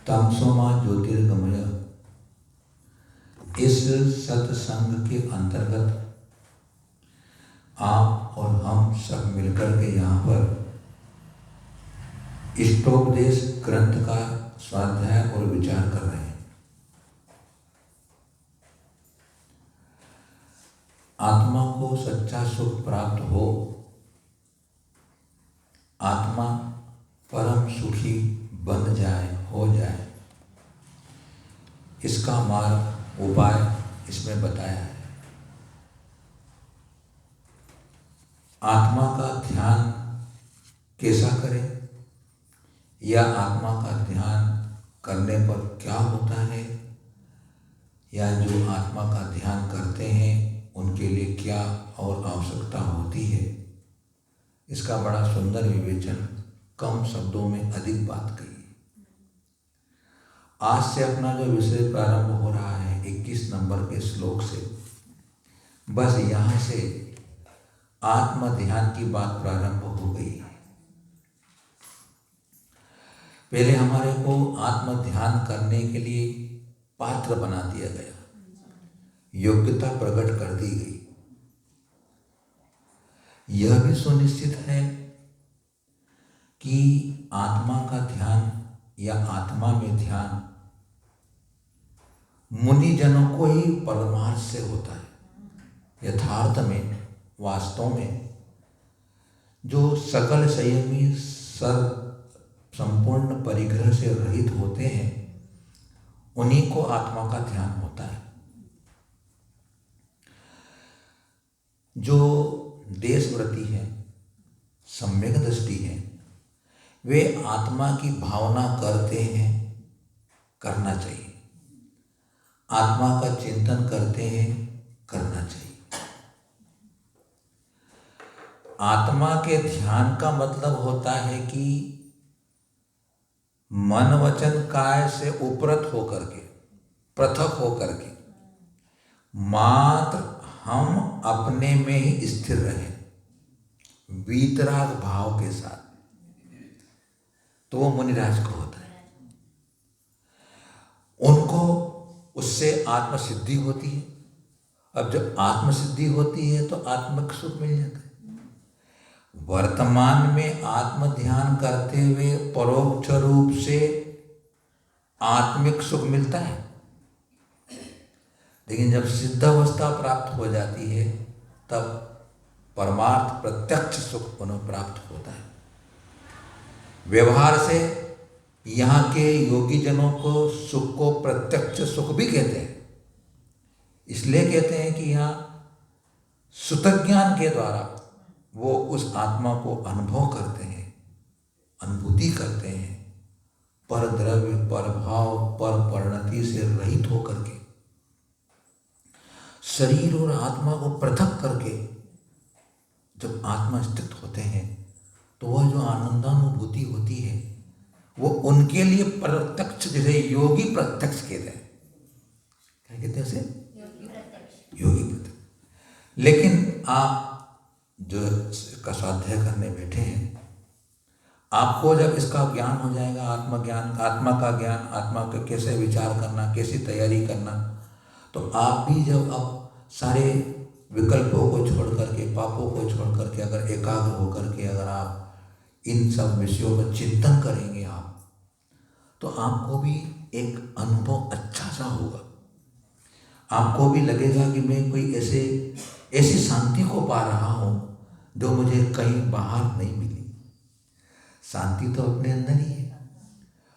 तमसोमा ज्योतिर्गमय, इस सत्संग के अंतर्गत आप और हम सब मिलकर के यहाँ पर इष्टोपदेश ग्रंथ का स्वाध्याय और विचार कर रहे हैं। आत्मा को सच्चा सुख प्राप्त हो, आत्मा परम सुखी बन जाए, हो जाए, इसका मार्ग उपाय इसमें बताया है। आत्मा का ध्यान कैसा करें, या आत्मा का ध्यान करने पर क्या होता है, या जो आत्मा का ध्यान करते हैं उनके लिए क्या और आवश्यकता होती है, इसका बड़ा सुंदर विवेचन कम शब्दों में अधिक बात कही। आज से अपना जो विषय प्रारंभ हो रहा है 21 नंबर के श्लोक से, बस यहाँ से आत्म ध्यान की बात प्रारंभ हो गई है। पहले हमारे को आत्म ध्यान करने के लिए पात्र बना दिया गया, योग्यता प्रकट कर दी गई। यह भी सुनिश्चित है कि आत्मा का ध्यान या आत्मा में ध्यान मुनि जनों को ही परमार्थ से होता है। यथार्थ में, वास्तव में जो सकल संयमी संपूर्ण परिग्रह से रहित होते हैं, उन्हीं को आत्मा का ध्यान होता है। जो देशव्रती है, सम्यक दृष्टि है, वे आत्मा की भावना करते हैं, करना चाहिए। आत्मा का चिंतन करते हैं, करना चाहिए। आत्मा के ध्यान का मतलब होता है कि मन वचन काय से उपरत होकर के, पृथक होकर के मात्र हम अपने में ही स्थिर रहें, वीतराग भाव के साथ, तो वो मुनिराज को होता है। उनको उससे आत्मसिद्धि होती है। अब जब आत्मसिद्धि होती है तो आत्मिक सुख मिल जाता है। वर्तमान में आत्म ध्यान करते हुए परोक्ष रूप से आत्मिक सुख मिलता है, लेकिन जब सिद्ध अवस्था प्राप्त हो जाती है तब परमार्थ प्रत्यक्ष सुख उन्हें प्राप्त होता है। व्यवहार से यहाँ के योगी जनों को सुख को प्रत्यक्ष सुख भी कहते हैं। इसलिए कहते हैं कि यहाँ सुतज्ञान के द्वारा वो उस आत्मा को अनुभव करते हैं, अनुभूति करते हैं, पर द्रव्य, पर भाव, पर परिणति से रहित होकर के, शरीर और आत्मा को पृथक करके जब आत्मा स्थित होते हैं तो वह जो आनंदानुभूति होती है वो उनके लिए प्रत्यक्ष, जैसे योगी प्रत्यक्ष कहते हैं। क्या कहते हैं उसे? योगी प्रत्यक्ष। लेकिन आप जो इसका स्वाध्याय करने बैठे हैं, आपको जब इसका ज्ञान हो जाएगा, आत्मज्ञान, आत्मा का ज्ञान, आत्मा का कैसे विचार करना, कैसी तैयारी करना, तो आप भी जब अब सारे विकल्पों को छोड़ करके, पापों को छोड़ करके अगर एकाग्र होकर के अगर आप इन सब विषयों पर चिंतन करेंगे आप, तो आपको भी एक अनुभव अच्छा सा होगा। आपको भी लगेगा कि मैं कोई ऐसी शांति को पा रहा हूँ जो मुझे कहीं बाहर नहीं मिली। शांति तो अपने अंदर ही है,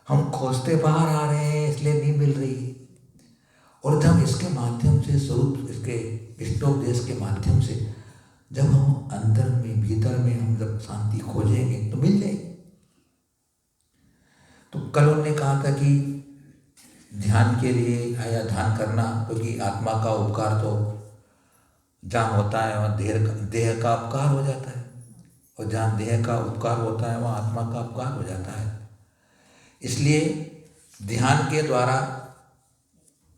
हम खोजते बाहर आ रहे हैं इसलिए नहीं मिल रही है। और जब इसके माध्यम से, स्वरूप इसके इष्टोपदेश के माध्यम से जब हम अंदर में, भीतर में हम जब शांति खोजेंगे तो मिल जाएगी। तो कल उन्होंने कहा था कि ध्यान के लिए या ध्यान करना, क्योंकि आत्मा का उपकार तो जहाँ होता है वहाँ देह का उपकार हो जाता है, और जहाँ देह का उपकार होता है वहाँ आत्मा का उपकार हो जाता है। इसलिए ध्यान के द्वारा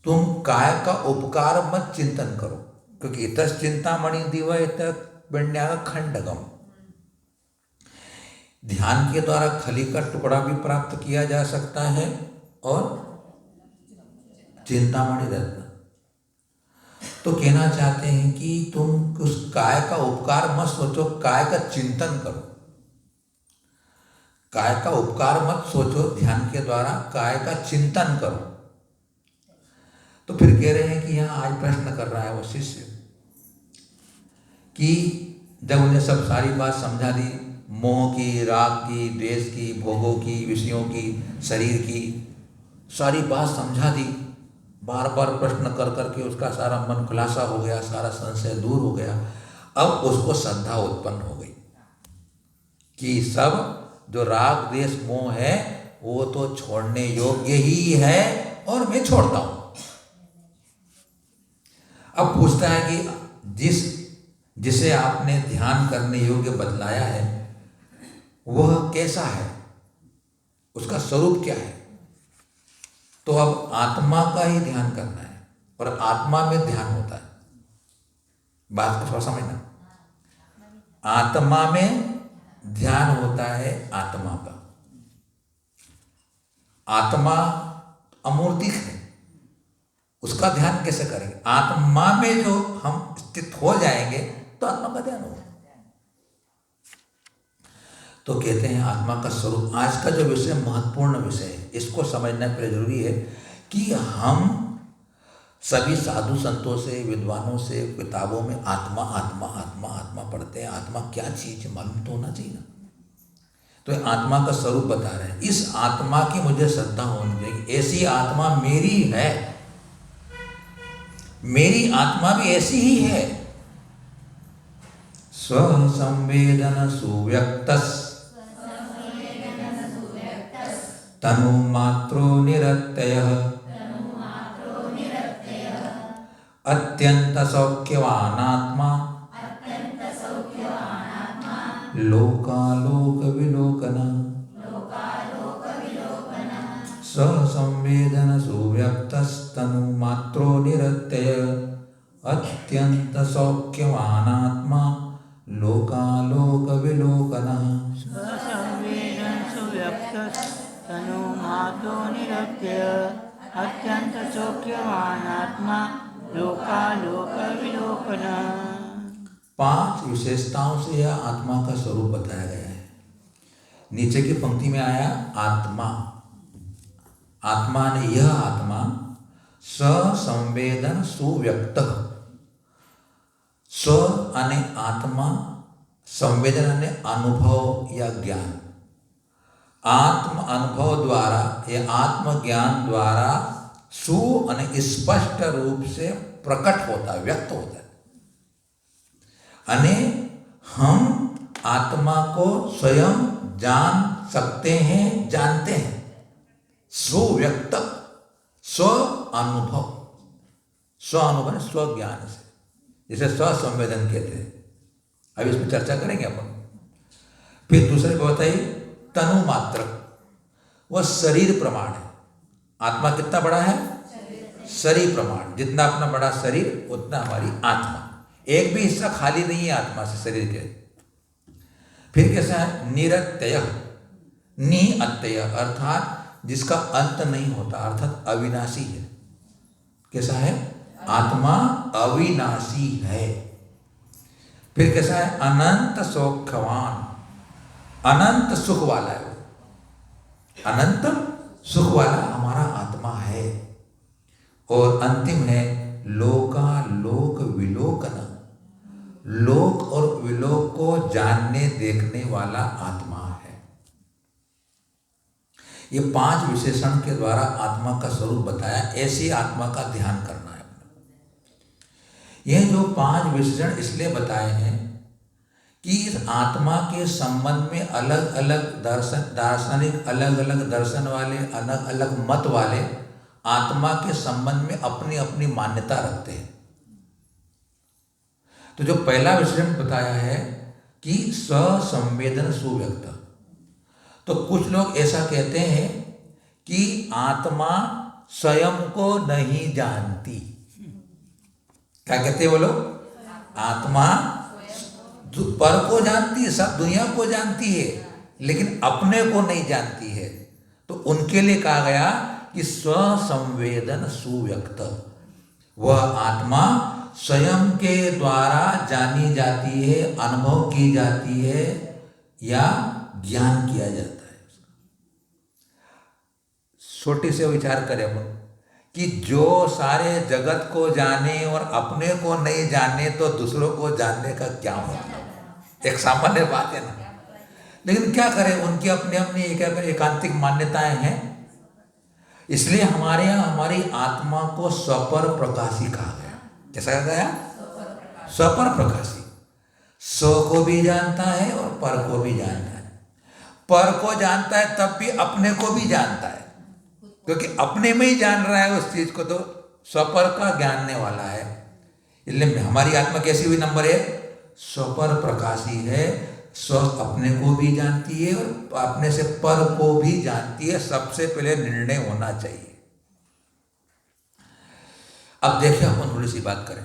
तुम काय का उपकार मत चिंतन करो, क्योंकि इतस चिंतामणि दिव इत पिंड्या खंडगम। ध्यान के द्वारा खली का टुकड़ा भी प्राप्त किया जा सकता है और चिंतामणि रत्न। तो कहना चाहते हैं कि तुम उस काय का उपकार मत सोचो, काय का चिंतन करो। काय का उपकार मत सोचो, ध्यान के द्वारा काय का चिंतन करो। तो फिर कह रहे हैं कि यहाँ आज प्रश्न कर रहा है वो शिष्य कि जब उन्हें सब सारी बात समझा दी, मोह की, राग की, द्वेष की, भोगों की, विषयों की, शरीर की सारी बात समझा दी, बार बार प्रश्न कर करके उसका सारा मन खुलासा हो गया, सारा संशय दूर हो गया। अब उसको श्रद्धा उत्पन्न हो गई कि सब जो राग द्वेष मोह है वो तो छोड़ने योग्य ही है और मैं छोड़ता हूं। अब पूछता है कि जिसे आपने ध्यान करने योग्य बतलाया है वह कैसा है, उसका स्वरूप क्या है। तो अब आत्मा का ही ध्यान करना है और आत्मा में ध्यान होता है। बात को थोड़ा समझना, आत्मा में ध्यान होता है आत्मा का। आत्मा अमूर्तिक है, उसका ध्यान कैसे करेंगे। आत्मा में जो हम स्थित हो जाएंगे तो आत्मा का ध्यान होगा। तो कहते हैं आत्मा का स्वरूप। आज का जो विषय महत्वपूर्ण विषय है, इसको समझना पहले जरूरी है कि हम सभी साधु संतों से, विद्वानों से किताबों में आत्मा आत्मा आत्मा आत्मा पढ़ते हैं। आत्मा क्या चीज है मालूम तो होना चाहिए ना। तो आत्मा का स्वरूप बता रहे हैं। इस आत्मा की मुझे श्रद्धा होनी चाहिए, ऐसी आत्मा मेरी है, मेरी आत्मा भी ऐसी ही है। स्व संवेदन सुव्यक्तस् तनु मात्रो निरत्ययः अत्यंत सौख्यवानात्मा लोकालोक विलोकन। संवेदन सुव्यक्तस्तनु मात्रो निरत्यय अत्यंत सौख्यवानात्मा लोकालोक विलोकन। तनु मातो निरत्यय अत्यंत सौख्यवानात्मा लोकालोक विलोकन। 5 विशेषताओं से यह आत्मा का स्वरूप बताया गया है। नीचे की पंक्ति में आया आत्मा। आत्मा ने यह आत्मा संवेदन सुव्यक्त। स्व अने आत्मा, संवेदन अने अनुभव या ज्ञान। आत्म अनुभव द्वारा या आत्मज्ञान द्वारा सु अने स्पष्ट रूप से प्रकट होता है, व्यक्त होता है। अने हम आत्मा को स्वयं जान सकते हैं, जानते हैं। सुव्यक्त, स्व अनुभव, स्व अनुभव स्व ज्ञान से, जिसे स्व संवेदन कहते हैं। अभी इसमें चर्चा करेंगे अपन। फिर दूसरे को बताइए तनु मात्र, वह शरीर प्रमाण है। आत्मा कितना बड़ा है? शरीर प्रमाण। जितना अपना बड़ा शरीर उतना हमारी आत्मा। एक भी हिस्सा खाली नहीं है आत्मा से, शरीर के। फिर कैसा है? निरत्यय, निअत्यय अर्थात जिसका अंत नहीं होता, अर्थात अविनाशी है। कैसा है? आत्मा अविनाशी है। फिर कैसा है? अनंत सौख्यवान, अनंत सुख वाला है। अनंत सुख वाला हमारा आत्मा है। और अंतिम है लोकालोक विलोकन, लोक और विलोक को जानने देखने वाला आत्मा है। ये 5 विशेषण के द्वारा आत्मा का स्वरूप बताया। ऐसी आत्मा का ध्यान करना है। यह जो 5 विशेषण इसलिए बताए हैं कि इस आत्मा के संबंध में अलग अलग दार्शनिक, अलग अलग दर्शन वाले, अलग अलग मत वाले आत्मा के संबंध में अपनी अपनी मान्यता रखते हैं। तो जो पहला विशेषण बताया है कि स्वसंवेदन सुव्यक्त, तो कुछ लोग ऐसा कहते हैं कि आत्मा स्वयं को नहीं जानती। क्या कहते हैं वो लोग? आत्मा पर को जानती है, सब दुनिया को जानती है, लेकिन अपने को नहीं जानती है। तो उनके लिए कहा गया कि स्वसंवेदन सुव्यक्त, वह आत्मा स्वयं के द्वारा जानी जाती है, अनुभव की जाती है या ज्ञान किया जाता है। छोटे से विचार करें अपन कि जो सारे जगत को जाने और अपने को नहीं जाने तो दूसरों को जानने का क्या मतलब? एक सामान्य बात है ना। लेकिन क्या करें, उनकी अपनी अपनी एकांतिक मान्यताएं हैं। इसलिए हमारे यहाँ हमारी आत्मा को स्वपर प्रकाशी कहा गया। कैसा कहा गया? स्वपर प्रकाशी। स्व को भी जानता है और पर को भी जानता है। पर को जानता है तब भी अपने को भी जानता है, क्योंकि अपने में ही जान रहा है उस चीज को, तो स्वपर का जानने वाला है। इसलिए हमारी आत्मा कैसी हुई? नंबर 1 स्वपर प्रकाशी है, स्व अपने को भी जानती है और अपने से पर को भी जानती है। सबसे पहले निर्णय होना चाहिए। अब देखिए, अपन थोड़ी सी बात करें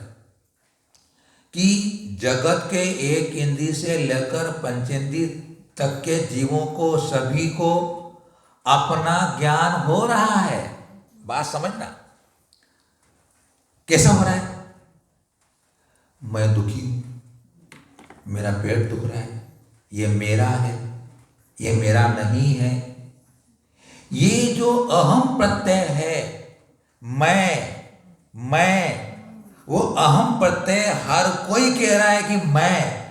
कि जगत के एक इंद्रिय से लेकर पंचेंद्रिय तक के जीवों को, सभी को अपना ज्ञान हो रहा है। बात समझना, कैसा हो रहा है? मैं दुखी हूं, मेरा पेट दुख रहा है, ये मेरा है, ये मेरा नहीं है। ये जो अहम प्रत्यय है, मैं, वो अहम प्रत्यय हर कोई कह रहा है कि मैं,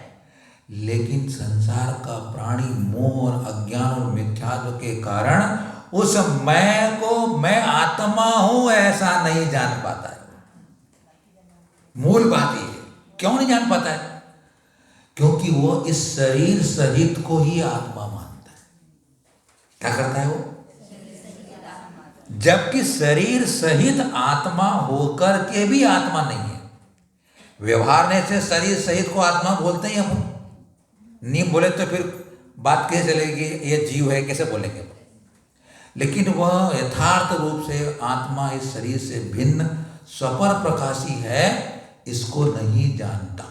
लेकिन संसार का प्राणी मोह और अज्ञान और मिथ्यात्व के कारण उस मैं को मैं आत्मा हूं ऐसा नहीं जान पाता है। मूल बात ये है। क्यों नहीं जान पाता है? क्योंकि वो इस शरीर सहित को ही आत्मा मानता है। क्या करता है वो? जबकि शरीर सहित आत्मा होकर के भी आत्मा नहीं है। व्यवहार से शरीर सहित को आत्मा बोलते हैं हम, नहीं बोले तो फिर बात कैसे चलेगी? ये जीव है कैसे बोलेंगे? लेकिन वह यथार्थ रूप से आत्मा इस शरीर से भिन्न स्वपर प्रकाशी है, इसको नहीं जानता।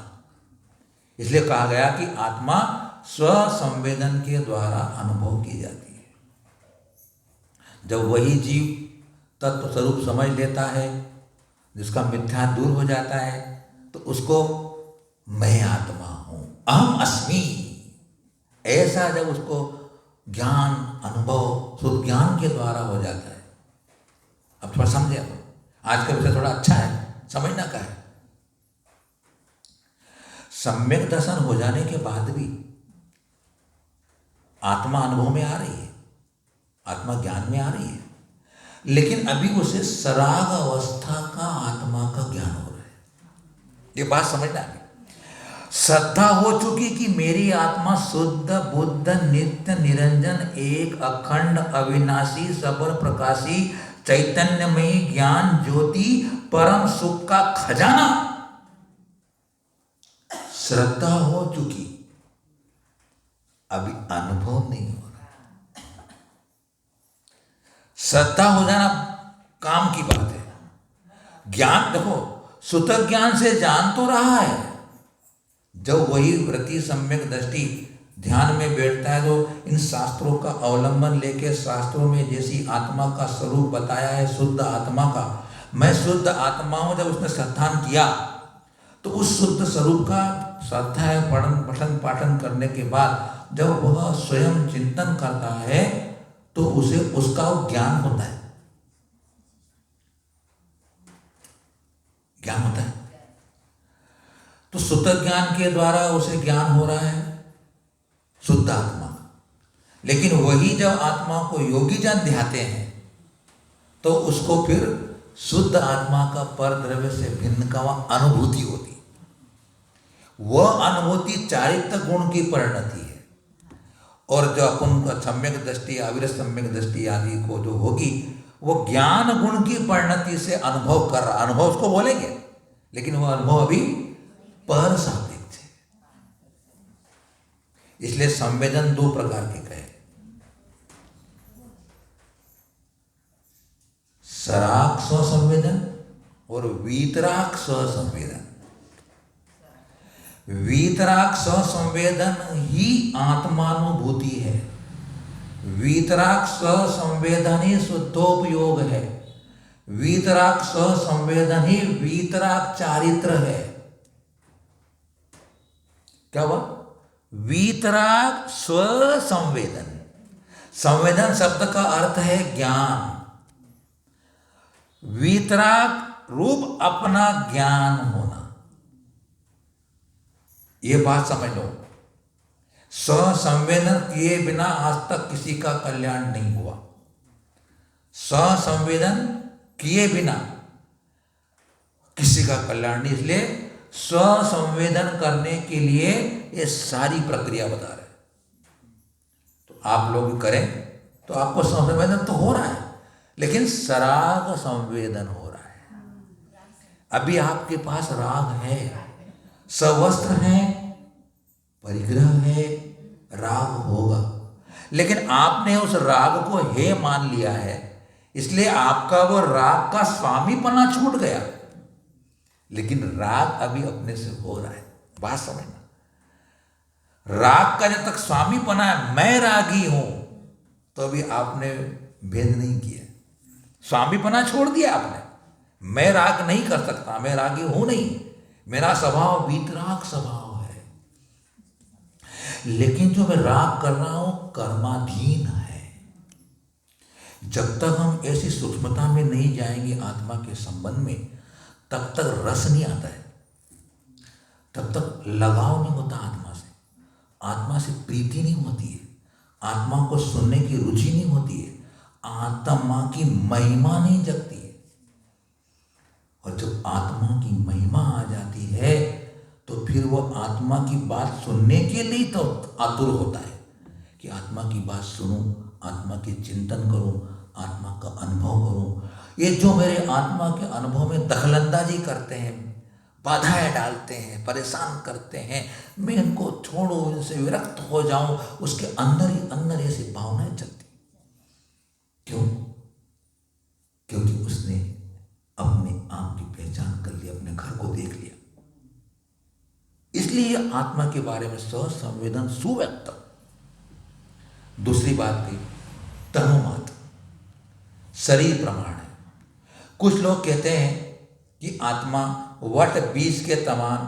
इसलिए कहा गया कि आत्मा स्वसंवेदन के द्वारा अनुभव की जाती है। जब वही जीव तत्व स्वरूप समझ लेता है, जिसका मिथ्या दूर हो जाता है, तो उसको मैं आत्मा हूं, अहम अस्मि, ऐसा जब उसको ज्ञान अनुभव शुद्ध ज्ञान के द्वारा हो जाता है। अब थोड़ा समझे, आज का विषय थोड़ा अच्छा है, समझना का है। सम्यक दर्शन हो जाने के बाद भी आत्मा अनुभव में आ रही है, आत्मा ज्ञान में आ रही है, लेकिन अभी उसे सराग अवस्था का आत्मा का ज्ञान हो रहा है। ये बात समझना है। श्रद्धा हो चुकी कि मेरी आत्मा शुद्ध बुद्ध नित्य निरंजन एक अखंड अविनाशी सबर प्रकाशी चैतन्यमयी ज्ञान ज्योति परम सुख का खजाना, श्रद्धा हो चुकी, अभी अनुभव नहीं हो रहा। श्रद्धा हो जाना काम की बात है। ज्ञान देखो, सुतक ज्ञान से जान तो रहा है। जब वही वृत्ति सम्यक दृष्टि ध्यान में बैठता है, तो इन शास्त्रों का अवलंबन लेके शास्त्रों में जैसी आत्मा का स्वरूप बताया है, शुद्ध आत्मा का, मैं शुद्ध आत्मा हूं, जब उसने श्रद्धान किया तो उस शुद्ध स्वरूप का श्रद्धा पठन पाठन करने के बाद जब वह स्वयं चिंतन करता है तो उसे उसका ज्ञान होता है, ज्ञान होता है। तो शुद्ध ज्ञान के द्वारा उसे ज्ञान हो रहा है शुद्ध आत्मा। लेकिन वही जब आत्मा को योगी जन ध्याते हैं तो उसको फिर शुद्ध आत्मा का पर द्रव्य से भिन्न का वह अनुभूति होती। वह अनुभूति चारित्र गुण की परिणति है। और जो अपन का सम्यक दृष्टि, अविरत सम्यक दृष्टि आदि को जो होगी, वो ज्ञान गुण की परिणति से अनुभव कर रहा। अनुभव उसको बोलेंगे, लेकिन वह अनुभव अभी पर सापेक्ष है। इसलिए संवेदन दो प्रकार के कहे, सराग स्वसंवेदन और वीतराग स्वसंवेदन। वीतराग स्वसंवेदन ही आत्मानुभूति है। वीत वीतराग संवेदन ही शुद्धोपयोग है। वीतराग संवेदन ही वीतराग चारित्र है। क्या हुआ? वीतराग स्वसंवेदन। संवेदन शब्द का अर्थ है ज्ञान। वीतराग रूप अपना ज्ञान होना। यह बात समझ लो। स्वसंवेदन किए बिना आज तक किसी का कल्याण नहीं हुआ। स्वसंवेदन किए बिना किसी का कल्याण नहीं। इसलिए स्वसंवेदन करने के लिए ये सारी प्रक्रिया बता रहे। तो आप लोग करें तो आपको संवेदन तो हो रहा है, लेकिन सराग संवेदन हो रहा है। अभी आपके पास राग है, सवस्त्र है, परिग्रह है, राग होगा, लेकिन आपने उस राग को हे मान लिया है, इसलिए आपका वो राग का स्वामीपना छूट गया। लेकिन राग अभी अपने से हो रहा है। बात समझना। राग का जब तक स्वामीपना है, मैं रागी हूं, तो अभी आपने भेद नहीं किया। स्वामीपना छोड़ दिया आपने। मैं राग नहीं कर सकता, मैं रागी हूं नहीं, मेरा स्वभाव वीतराग स्वभाव है। लेकिन जो मैं राग कर रहा हूं कर्माधीन है। जब तक हम ऐसी सूक्ष्मता में नहीं जाएंगे आत्मा के संबंध में, तब तक रस नहीं आता है, तब तक लगाव नहीं होता आत्मा से, आत्मा से प्रीति नहीं होती है, आत्मा को सुनने की रुचि नहीं होती है, आत्मा की महिमा नहीं जगती है। और जब आत्मा की महिमा आ जाती है तो फिर वो आत्मा की बात सुनने के लिए तो आतुर होता है कि आत्मा की बात सुनूं, आत्मा के चिंतन करूं, आत्मा का अनुभव करूं। ये जो मेरे आत्मा के अनुभव में दखलंदाजी करते हैं, बाधाएं डालते हैं, परेशान करते हैं, मैं इनको छोड़ूं, इनसे विरक्त हो जाऊं, उसके अंदर ही अंदर ऐसी भावनाएं चलती। क्यों? क्योंकि उसने अपने आप की पहचान कर ली, अपने घर को देख लिया। इसलिए आत्मा के बारे में स्वसंवेदन सुव्यक्त। दूसरी बात थी तनुमात्र, शरीर प्रमाण है। कुछ लोग कहते हैं कि आत्मा वट बीज के समान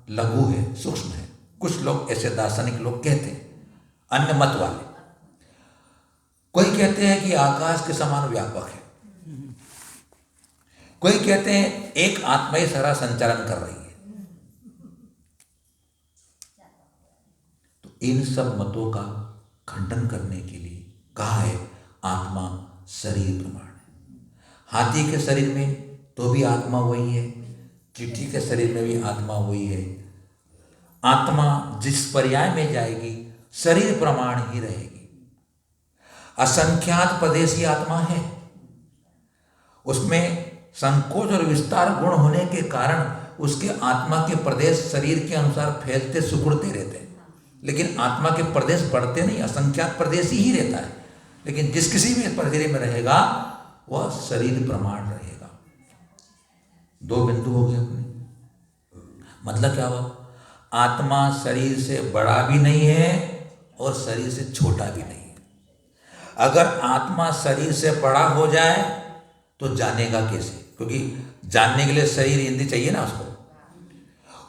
लघु है, सूक्ष्म है। कुछ लोग ऐसे दार्शनिक लोग कहते हैं, अन्य मत वाले। कोई कहते हैं कि आकाश के समान व्यापक है, कोई कहते हैं एक आत्मा ही सारा संचालन कर रही है। तो इन सब मतों का खंडन करने के लिए कहा है आत्मा शरीर प्रमाण है। हाथी के शरीर में तो भी आत्मा वही है, चींटी के शरीर में भी आत्मा वही है। आत्मा जिस पर्याय में जाएगी शरीर प्रमाण ही रहेगी। असंख्यात प्रदेशी आत्मा है, उसमें संकोच और विस्तार गुण होने के कारण उसके आत्मा के प्रदेश शरीर के अनुसार फैलते सिकुड़ते रहते हैं, लेकिन आत्मा के प्रदेश बढ़ते नहीं, असंख्यात प्रदेश ही रहता है। लेकिन जिस किसी भी प्रदेश में रहेगा वह शरीर प्रमाण रहेगा। दो बिंदु हो गए अपने। मतलब क्या हुआ? आत्मा शरीर से बड़ा भी नहीं है और शरीर से छोटा भी नहीं है। अगर आत्मा शरीर से बड़ा हो जाए तो जानेगा कैसे? क्योंकि जानने के लिए शरीर इंद्रिय चाहिए ना उसको।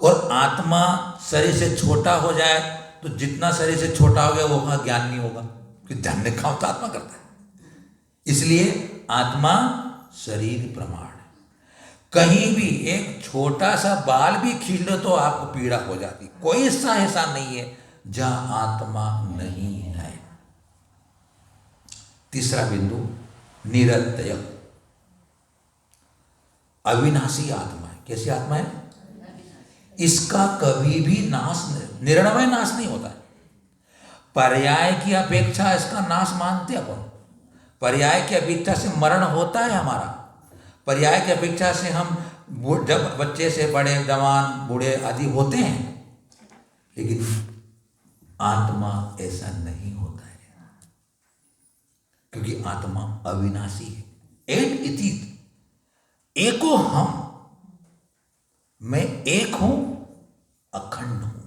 और आत्मा शरीर से छोटा हो जाए तो जितना शरीर से छोटा हो गया वो का ज्ञान नहीं होगा, कि जानने का तो आत्मा करता है। इसलिए आत्मा शरीर प्रमाण है। कहीं भी एक छोटा सा बाल भी खींच लो तो आपको पीड़ा हो जाती। कोई ऐसा नहीं है जहां आत्मा नहीं है। तीसरा बिंदु निरत्यय, अविनाशी आत्मा है। कैसी आत्मा है? इसका कभी भी नाश, निर्णय नाश नहीं होता है। पर्याय की अपेक्षा इसका नाश मानते अपन। पर्याय की अपेक्षा से मरण होता है हमारा। पर्याय की अपेक्षा से हम जब बच्चे से बड़े, जवान, बूढ़े आदि होते हैं, लेकिन आत्मा ऐसा नहीं होता है, क्योंकि आत्मा अविनाशी है। एक इति एको हम, मैं एक हूं, अखंड हूं।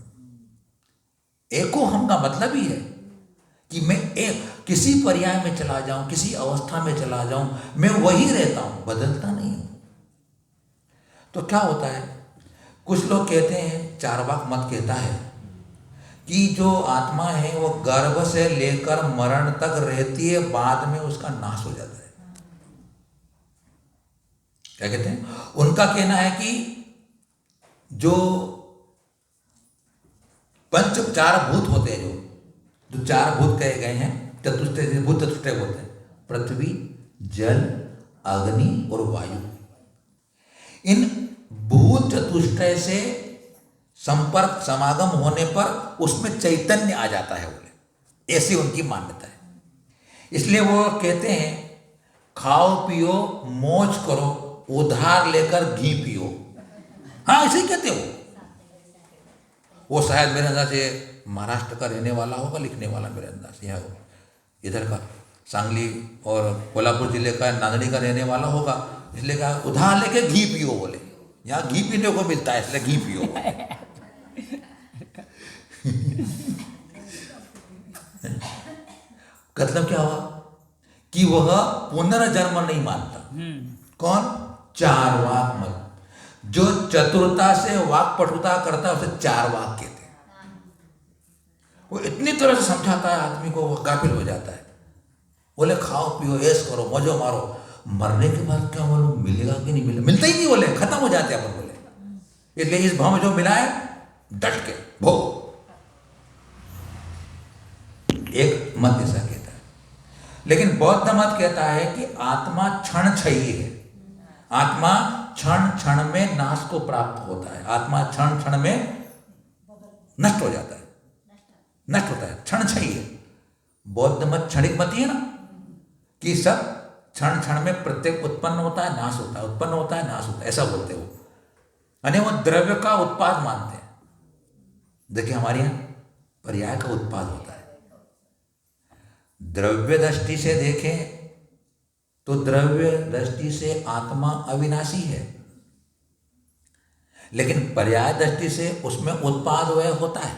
एको हम का मतलब ही है कि मैं एक किसी पर्याय में चला जाऊं, किसी अवस्था में चला जाऊं, मैं वही रहता हूं, बदलता नहीं हूं। तो क्या होता है, कुछ लोग कहते हैं, चार्वाक मत कहता है कि जो आत्मा है वो गर्भ से लेकर मरण तक रहती है, बाद में उसका नाश हो जाता है। क्या कहते हैं, उनका कहना है कि जो पंच चार भूत होते हैं, जो चार भूत कहे गए हैं, चतुष्टय भूत चतुष्टय होते हैं, पृथ्वी, जल, अग्नि और वायु। इन भूत चतुष्टय से संपर्क समागम होने पर उसमें चैतन्य आ जाता है, बोले, ऐसी उनकी मान्यता है। इसलिए वो कहते हैं खाओ पियो मौज करो, उधार लेकर घी पियो। हाँ, ऐसे ही कहते हो। वो शायद मेरे अंदाज से महाराष्ट्र का रहने वाला होगा, लिखने वाला मेरे अंदाज से, यहाँ इधर का सांगली और कोल्हापुर जिले का नांदेड़ी का रहने वाला होगा, इसलिए कहा उधार लेके घी पियो, बोले यहाँ घी पीने को मिलता है इसलिए घी पियो। मतलब क्या हुआ कि वह पुनर्जन्म नहीं मानता। कौन? चार्वाक मत। जो चतुरता से वाक पटुता करता है उसे चार्वाक कहते हैं। वो इतनी तरह से समझाता है आदमी को, वो गाफिल हो जाता है। बोले खाओ पियो ऐश करो मौजो मारो, मरने के बाद क्या मालूम मिलेगा कि नहीं मिलेगा, मिलता ही नहीं, बोले खत्म हो जाते हैं अपन, बोले। इसलिए इस भाव में जो मिला है डट के भो। एक मत ऐसा कहता है, लेकिन बौद्ध मत कहता है कि आत्मा क्षण क्षयी है। आत्मा क्षण क्षण में नाश को प्राप्त होता है। आत्मा क्षण क्षण में नष्ट हो जाता है, नष्ट होता है, क्षण क्षयी है। बौद्ध मत क्षणिक मत ही है ना, कि सब क्षण क्षण में प्रत्येक उत्पन्न होता है, नाश होता है, उत्पन्न होता है, नाश होता है, ऐसा बोलते हो। यानी वो द्रव्य का उत्पाद मानते हैं। देखिए हमारे यहां पर्याय का उत्पाद होता है। द्रव्य दृष्टि से देखें तो द्रव्य दृष्टि से आत्मा अविनाशी है, लेकिन पर्याय दृष्टि से उसमें उत्पाद वह होता है,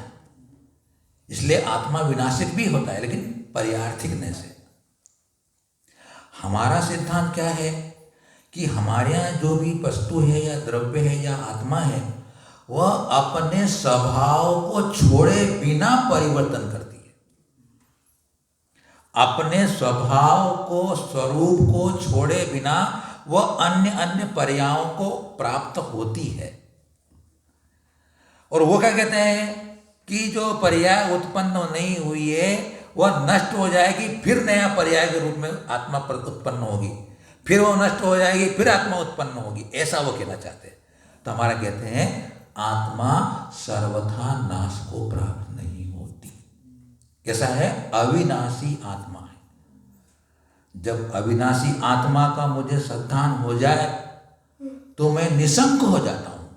इसलिए आत्मा विनाशिक भी होता है, लेकिन पर्यार्थिक नहीं से। हमारा सिद्धांत क्या है कि हमारे यहाँ जो भी वस्तु है या द्रव्य है या आत्मा है, वह अपने स्वभाव को छोड़े बिना परिवर्तन करती है। अपने स्वभाव को, स्वरूप को छोड़े बिना वह अन्य अन्य पर्यायों को प्राप्त होती है। और वो क्या कहते हैं कि जो पर्याय उत्पन्न नहीं हुई है वह नष्ट हो जाएगी, फिर नया पर्याय के रूप में आत्मा उत्पन्न होगी, फिर वो नष्ट हो जाएगी, फिर आत्मा उत्पन्न होगी, ऐसा वो कहना चाहते हैं। तो हमारा कहते हैं आत्मा सर्वथा नाश को प्राप्त नहीं होती। कैसा है? अविनाशी आत्मा है। जब अविनाशी आत्मा का मुझे श्रद्धान हो जाए तो मैं निशंक हो जाता हूं।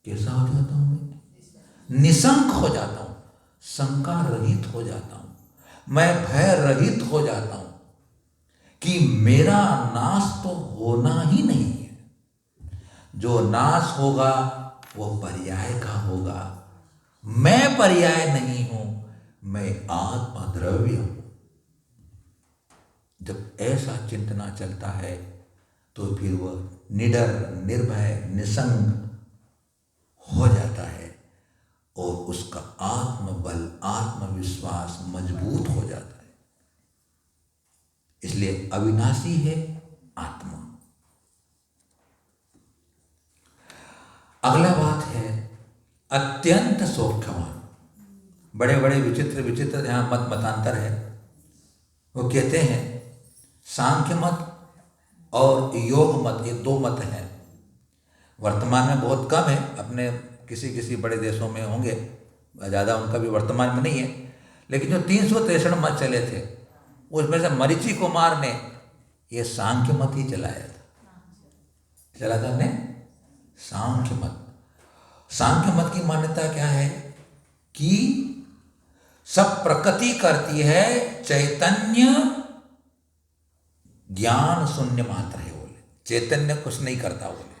कैसा हो जाता हूं? मैं निशंक हो जाता हूं, शंका रहित हो जाता हूं, मैं भय रहित हो जाता हूं कि मेरा नाश तो होना ही नहीं है। जो नाश होगा वो पर्याय का होगा, मैं पर्याय नहीं हूं, मैं आत्मा द्रव्य हूं। जब ऐसा चिंतना चलता है तो फिर वह निडर, निर्भय, निसंग हो जाता है और उसका आत्मबल, आत्मविश्वास मजबूत हो जाता है। इसलिए अविनाशी है आत्मा। अगला बात है अत्यंत सौख्यवान। बड़े बड़े विचित्र विचित्र यहां मत मतांतर है। वो कहते हैं सांख्य मत और योग मत, ये दो मत हैं। वर्तमान में बहुत कम है, अपने किसी किसी बड़े देशों में होंगे, ज़्यादा उनका भी वर्तमान में नहीं है। लेकिन जो 363 मत चले थे उसमें से मरीचि कुमार ने ये सांख्य मत ही चलाया था। चला था ने सांख्य मत। सांख्य मत की मान्यता क्या है कि सब प्रकृति करती है, चैतन्य ज्ञान शून्य मात्र है। बोले चैतन्य कुछ नहीं करता, बोले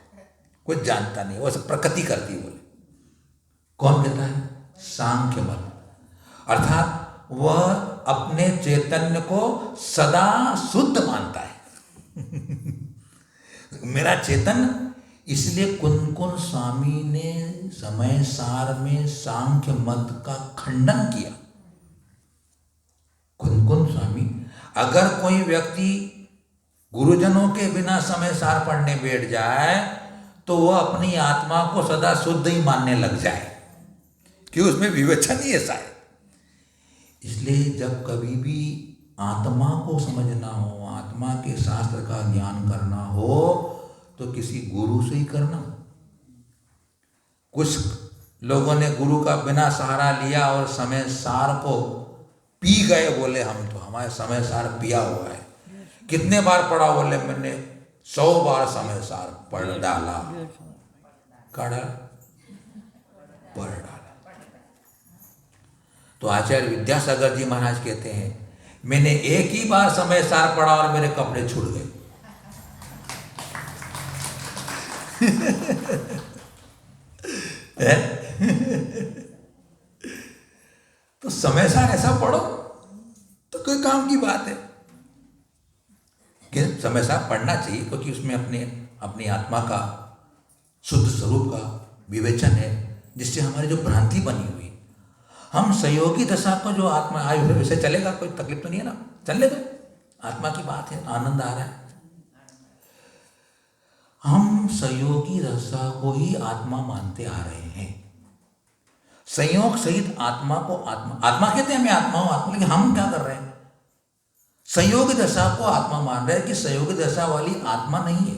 कुछ जानता नहीं, वो सब प्रकृति करती है। बोले कौन कहता है? सांख्य मत। अर्थात वह अपने चैतन्य को सदा शुद्ध मानता है। मेरा चैतन्य, इसलिए कुन स्वामी ने समय सार में सांख्य मत का खंडन किया। कुन स्वामी, अगर कोई व्यक्ति गुरुजनों के बिना समय सार पढ़ने बैठ जाए तो वह अपनी आत्मा को सदा शुद्ध ही मानने लग जाए, कि उसमें विवेचन ही ऐसा है। इसलिए जब कभी भी आत्मा को समझना हो, आत्मा के शास्त्र का ज्ञान करना हो, तो किसी गुरु से ही करना। कुछ लोगों ने गुरु का बिना सहारा लिया और समय सार को पी गए, बोले हम तो हमारे समय सार पिया हुआ है। कितने बार पढ़ा? बोले मैंने 100 बार समय सार पढ़ डाला। पढ़ डाला। तो आचार्य विद्यासागर जी महाराज कहते हैं, मैंने एक ही बार समय सार पढ़ा और मेरे कपड़े छूट गए। तो समय सार ऐसा पढ़ो तो कोई काम की बात है कि समय सार पढ़ना चाहिए, क्योंकि उसमें अपनी आत्मा का शुद्ध स्वरूप का विवेचन है, जिससे हमारी जो भ्रांति बनी हुई, हम सहयोगी दशा को जो आत्मा आयु है वैसे चलेगा, कोई तकलीफ तो नहीं है ना, चलने दो, आत्मा की बात है, आनंद आ रहा है। हम सहयोगी दशा को ही आत्मा मानते आ रहे हैं। संयोग सहित आत्मा को आत्मा कहते हैं, मैं आत्मा हूं, आत्मा, लेकिन हम क्या कर रहे हैं? संयोग दशा को आत्मा मान रहे हैं कि संयोग दशा वाली आत्मा नहीं है।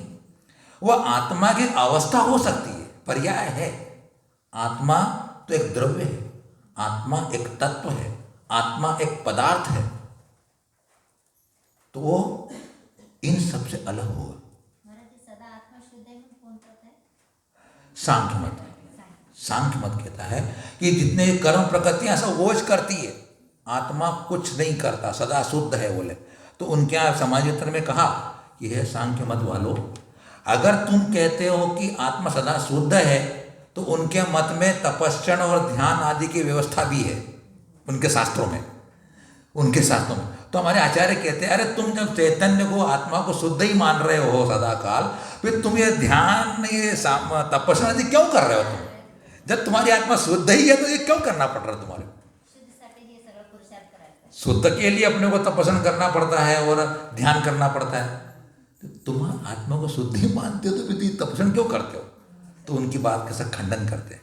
वह आत्मा की अवस्था हो सकती है, पर्याय है। आत्मा तो एक द्रव्य है, आत्मा एक तत्व है, आत्मा एक पदार्थ है, तो वो इन सबसे अलग होगा। सांख्य मत कहता है कि जितने कर्म प्रकृतियां सब वोज करती है, आत्मा कुछ नहीं करता, सदा शुद्ध है बोले। तो उनके यहाँ समाजतंत्र में कहा कि है सांख्य मत वालों, अगर तुम कहते हो कि आत्मा सदा शुद्ध है, तो उनके मत में तपस्या और ध्यान आदि की व्यवस्था भी है उनके शास्त्रों में। तो हमारे आचार्य कहते हैं, अरे तुम जब चैतन्य को, आत्मा को शुद्ध ही मान रहे हो सदा काल, फिर तुम ये ध्यान, ये तपस्या आदि क्यों कर रहे हो? तुम जब तुम्हारी आत्मा शुद्ध ही है तो ये क्यों करना पड़ रहा है तुम्हारे? शुद्ध के लिए अपने को तपस्या करना पड़ता है और ध्यान करना पड़ता है। तो तुम आत्मा को शुद्ध ही मानते हो तो फिर तपस्या क्यों करते हो? तो उनकी बात का सब खंडन करते हैं।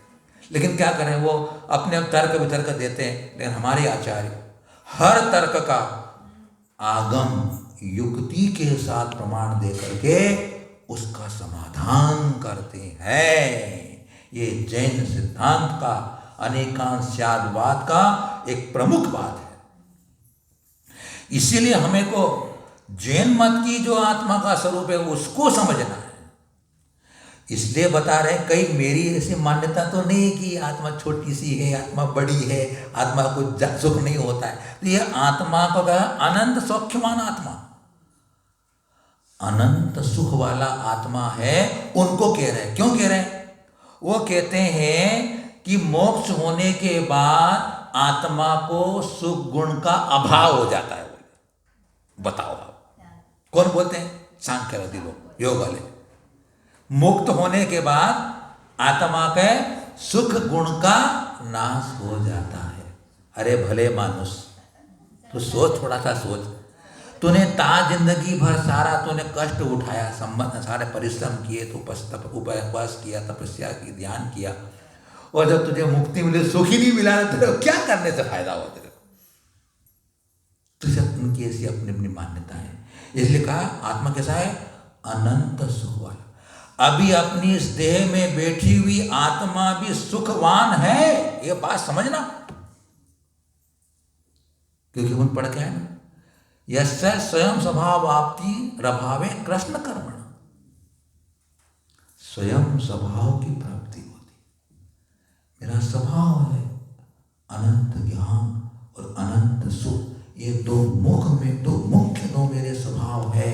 लेकिन क्या करें, वो अपने तर्क वितर्क देते हैं, लेकिन हमारे आचार्य हर तर्क का आगम युक्ति के साथ प्रमाण दे करके उसका समाधान करते हैं। ये जैन सिद्धांत का, अनेकांशवाद का एक प्रमुख बात है। इसीलिए हमें को जैन मत की जो आत्मा का स्वरूप है उसको समझना है। इसलिए बता रहे हैं, कहीं मेरी ऐसी मान्यता तो नहीं कि आत्मा छोटी सी है, आत्मा बड़ी है, आत्मा को सुख नहीं होता है। तो ये आत्मा को कहा अनंत सौख्यवान आत्मा, अनंत सुख वाला आत्मा है। उनको कह रहे हैं, क्यों कह रहे हैं? वो कहते हैं कि मोक्ष होने के बाद आत्मा को सुख गुण का अभाव हो जाता है। बताओ आप, कौन बोलते हैं? सांख्यवादी लोग, योग वाले। मुक्त होने के बाद आत्मा के सुख गुण का नाश हो जाता है। अरे भले मानुष, तो सोच, थोड़ा सा सोच। तूने जिंदगी भर सारा तूने कष्ट उठाया, संबंध सारे परिश्रम किए, तो उपवास किया, तपस्या की, ध्यान किया, और जब तुझे मुक्ति मिली, सुख ही नहीं मिला, तो क्या करने से फायदा हुआ तेरे को? तुझे उनकी ऐसी अपनी अपनी मान्यता है। इसलिए कहा आत्मा कैसा है? अनंत सुख वाला। अभी अपनी इस देह में बैठी हुई आत्मा भी सुखवान है, ये बात समझना। क्योंकि उन पढ़ के है ना, यस्य स्वयं स्वभाव आपती रभावे कृष्ण कर्मण, स्वयं स्वभाव की प्राप्ति होती। मेरा स्वभाव है अनंत ज्ञान और अनंत सुख, ये दो मुख्य दो मेरे स्वभाव है,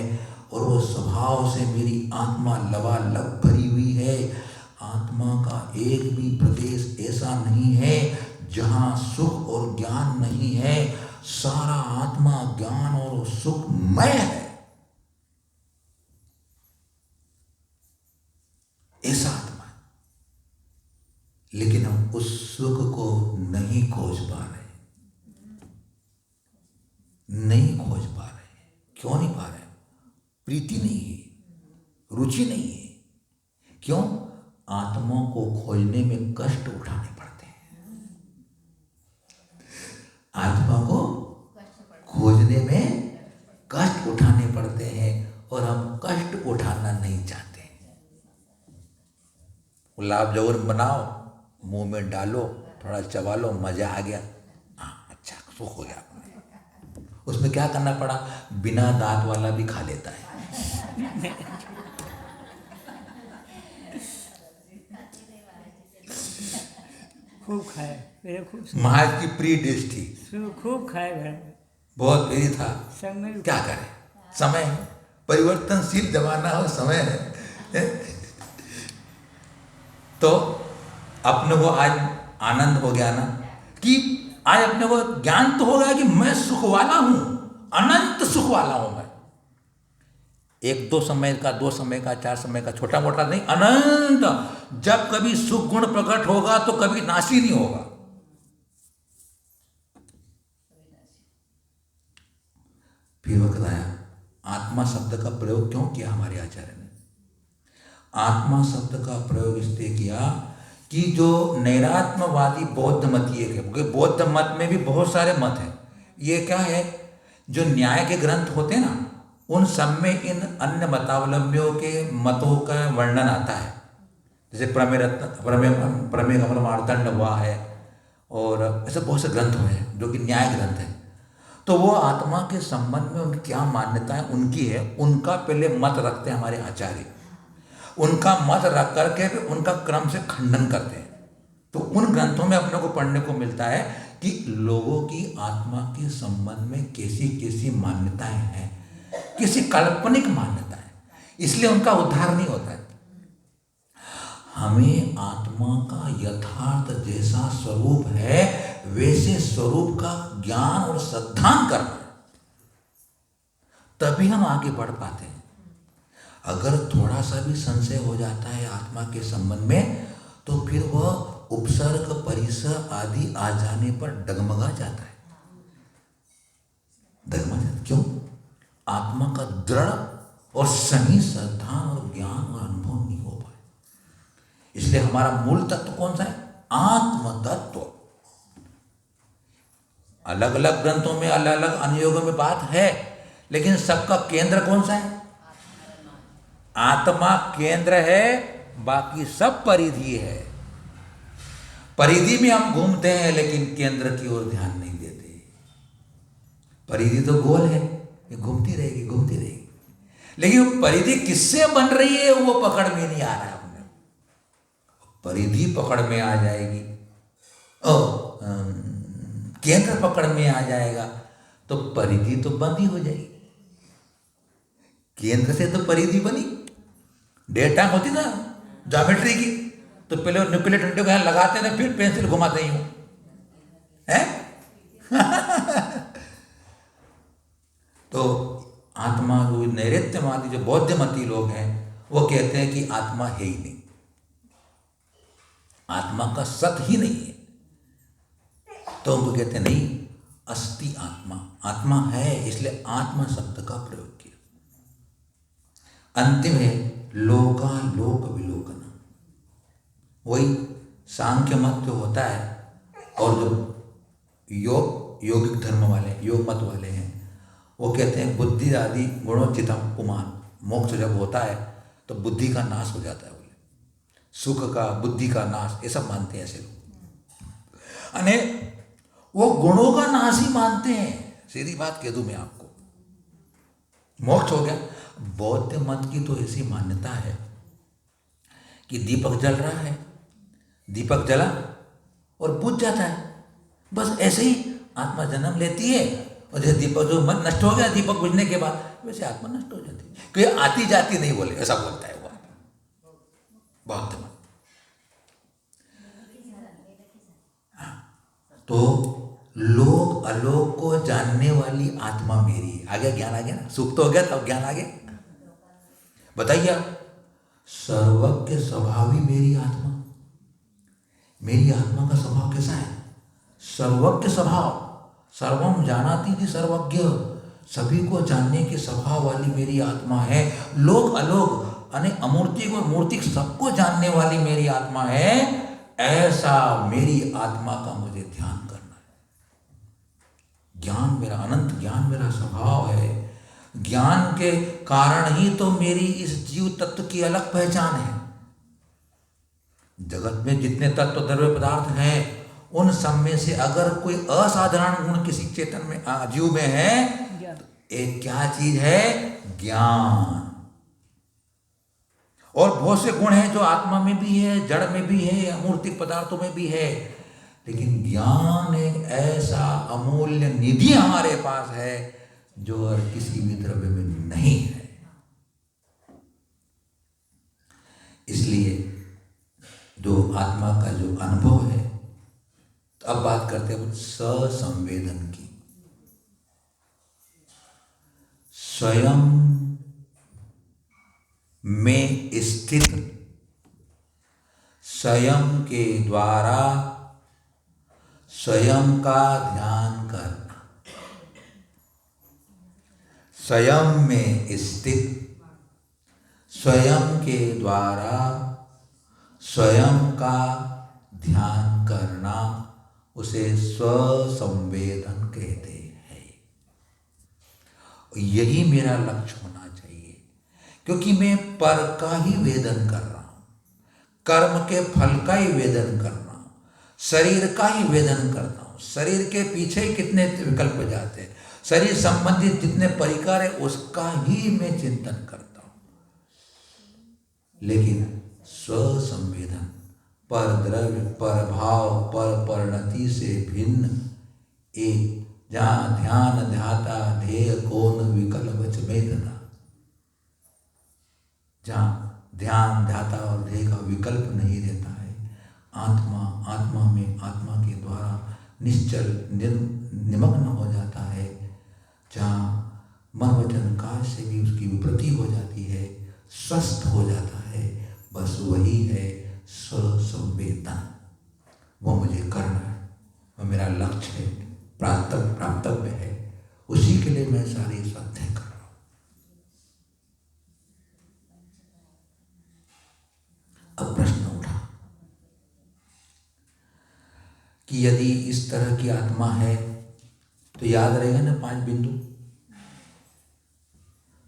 और वो स्वभाव से मेरी आत्मा लबालब भरी हुई है। आत्मा का एक भी प्रदेश ऐसा नहीं है जहाँ सुख और ज्ञान नहीं है। सारा मैं है, ऐसा आत्मा है। लेकिन हम उस सुख को नहीं खोज पा रहे, नहीं खोज पा रहे। क्यों नहीं पा रहे? प्रीति नहीं है, रुचि नहीं है। क्यों? आत्मा को खोजने में कष्ट उठाने पड़ते हैं। आत्मा को खोजने में कष्ट उठाने पड़ते हैं और हम कष्ट उठाना नहीं चाहते। गुलाब जामुन बनाओ, मुंह में डालो, थोड़ा चबा लो, मजा आ गया, अच्छा सुख हो गया। उसमें क्या करना पड़ा? बिना दांत वाला भी खा लेता है। खूब खाए, मेरे खूब महाराज की प्रिय डिश थी, खूब खाए घर में, बहुत प्रिय था। समय क्या करें, समय है, परिवर्तनशील जमाना हो, समय है। तो अपने को आज आनंद हो गया ना, कि आज अपने को ज्ञान तो हो गया कि मैं सुख वाला हूं, अनंत सुख वाला हूं मैं। एक दो समय का, 2 समय का, 4 समय का, छोटा मोटा नहीं, अनंत। जब कभी सुख गुण प्रकट होगा तो कभी नाशी नहीं होगा। फिर वक्त आया, आत्मा शब्द का प्रयोग क्यों किया हमारे आचार्य ने? आत्मा शब्द का प्रयोग इसलिए किया कि जो नैरात्मवादी बौद्ध मतीय है, क्योंकि बौद्ध मत में भी बहुत सारे मत हैं। ये क्या है, जो न्याय के ग्रंथ होते हैं ना, उन सब में इन अन्य मतावलंबियों के मतों का वर्णन आता है। जैसे प्रमेय कमल मार्तंड हुआ है, और ऐसे बहुत से ग्रंथ हुए हैं जो कि न्याय ग्रंथ हैं। तो वो आत्मा के संबंध में उनकी क्या मान्यताएं उनकी है, उनका पहले मत रखते हैं हमारे आचार्य। उनका मत रख करके उनका क्रम से खंडन करते हैं। तो उन ग्रंथों में अपने को पढ़ने को मिलता है कि लोगों की आत्मा के संबंध में कैसी कैसी मान्यताएं हैं, किसी काल्पनिक मान्यताएं, इसलिए उनका उद्धार नहीं होता है। हमें आत्मा का यथार्थ जैसा स्वरूप है वैसे स्वरूप का ज्ञान और श्रद्धान करना है, तभी हम आगे बढ़ पाते हैं। अगर थोड़ा सा भी संशय हो जाता है आत्मा के संबंध में, तो फिर वह उपसर्ग परिसर आदि आ जाने पर डगमगा जाता है। डगमगा जाता क्यों? आत्मा का दृढ़ और सही श्रद्धान और ज्ञान और अनुभव नहीं हो पाए। इसलिए हमारा मूल तत्व कौन सा है? आत्म तत्व। अलग अलग ग्रंथों में अलग अलग अनुयोगों में बात है, लेकिन सबका केंद्र कौन सा है? आत्मा केंद्र है, बाकी सब परिधि है। परिधि में हम घूमते हैं लेकिन केंद्र की ओर ध्यान नहीं देते। परिधि तो गोल है, ये घूमती रहेगी घूमती रहेगी, लेकिन परिधि किससे बन रही है वो पकड़ में नहीं आ रहा है अपने। परिधि पकड़ में आ जाएगी और केंद्र पकड़ में आ जाएगा तो परिधि तो बंद ही हो जाएगी। केंद्र से तो परिधि बनी। डेटा होती ना ज्योमेट्री की, तो पहले न्यूक्लियर डंडे को यहाँ लगाते थे, फिर पेंसिल घुमाते ही हूँ है। तो आत्मा जो नैऋत्यवादी जो बौद्धमती लोग हैं वो कहते हैं कि आत्मा है ही नहीं, आत्मा का सत ही नहीं है। तो उनको कहते हैं नहीं, अस्ति आत्मा, आत्मा है, इसलिए आत्मा शब्द का प्रयोग किया। अंतिम है लोकालोक विलोकन। वही सांख्य मत जो होता है और जो योगिक धर्म वाले, योग मत वाले हैं, वो कहते हैं बुद्धि आदि गुणोचितम पुमान। मोक्ष जब होता है तो बुद्धि का नाश हो जाता है, बोले सुख का, बुद्धि का नाश, ये सब मानते हैं ऐसे लोग। अने वो गुणों का नाश ही मानते हैं। सीधी बात कह दूं मैं आपको, मोक्ष हो गया। बौद्ध मत की तो ऐसी मान्यता है कि दीपक जल रहा है, दीपक जला और बुझ जाता है, बस ऐसे ही आत्मा जन्म लेती है। और जैसे दीपक जो मन नष्ट हो गया दीपक बुझने के बाद, वैसे आत्मा नष्ट हो जाती है। कोई आती जाती नहीं, बोले ऐसा बोलता है वो बौद्ध मत। तो लोक अलोक को जानने वाली आत्मा मेरी है। आ गया ज्ञान, आ गया ना, सुख तो हो गया, तब ज्ञान आ गया। बताइए आप, सर्वज्ञ स्वभावी मेरी आत्मा, मेरी आत्मा का स्वभाव कैसा है? सर्वज्ञ स्वभाव, सर्वम जानाति थी सर्वज्ञ, सभी को जानने के स्वभाव वाली मेरी आत्मा है। लोक अलोक यानी अमूर्तिक और मूर्तिक सबको जानने वाली मेरी आत्मा है। ऐसा मेरी आत्मा का मुझे ध्यान करना है। ज्ञान मेरा, अनंत ज्ञान मेरा स्वभाव है। ज्ञान के कारण ही तो मेरी इस जीव तत्व की अलग पहचान है। जगत में जितने तत्व द्रव्य पदार्थ हैं, उन सब में से अगर कोई असाधारण गुण किसी चेतन में, जीव में है, तो एक क्या चीज है? ज्ञान। और बहुत से गुण हैं जो आत्मा में भी है, जड़ में भी है, अमूर्तिक पदार्थों में भी है, लेकिन ज्ञान एक ऐसा अमूल्य निधि हमारे पास है जो और किसी भी द्रव्य में नहीं है। इसलिए जो आत्मा का जो अनुभव है, तो अब बात करते हैं ससंवेदन की। स्वयं में स्थित, स्वयं के द्वारा स्वयं का ध्यान करना। स्वयं में स्थित, स्वयं के द्वारा स्वयं का ध्यान करना, उसे स्वसंवेदन कहते हैं। यही मेरा लक्ष्य होना चाहिए, क्योंकि मैं पर का ही वेदन कर रहा हूं, कर्म के फल का ही वेदन कर रहा हूं, शरीर का ही वेदन करता हूं। शरीर के पीछे कितने विकल्प जाते हैं, शरीर संबंधित जितने परिकार है उसका ही मैं चिंतन करता हूं। लेकिन स्वसंवेदन, पर द्रव्य, पर भाव, पर परिणति से भिन्न एक, जहां ध्यान ध्याता ध्येय कौन विकल्प वेदना, जहां ध्यान ध्याता और ध्येय का विकल्प नहीं रहता है, आत्मा आत्मा में आत्मा के द्वारा निश्चल निमग्न हो जाता है, जहाँ मन वचन काज से भी उसकी विपत्ति हो जाती है, स्वस्थ हो जाता है। बस वही है स्वसंवेदन। वो मुझे करना है, वो मेरा लक्ष्य है, प्राप्तव्य है। उसी के लिए मैं सारी स्वाध्याय कर रहा हूँ। अब प्रश्न उठा कि यदि इस तरह की आत्मा है तो याद रहेगा ना 5 बिंदु।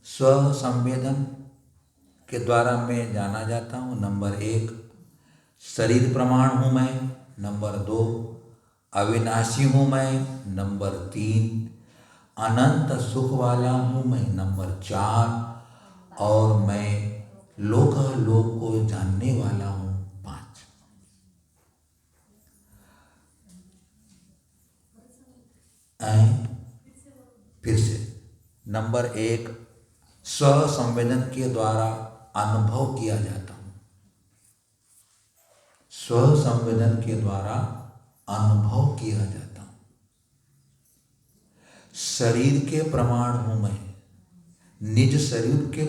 स्वसंवेदन के द्वारा मैं जाना जाता हूँ। नंबर 1, शरीर प्रमाण हूँ मैं। नंबर 2, अविनाशी हूँ मैं। नंबर 3, अनंत सुख वाला हूँ मैं। नंबर 4, और मैं लोकालोक को जानने वाला हूँ। 5। फिर से नंबर 1, स्वसंवेदन के द्वारा अनुभव किया जाता हूं। स्वसंवेदन के द्वारा अनुभव किया जाता हूं। शरीर के प्रमाण हूं मैं, निज शरीर के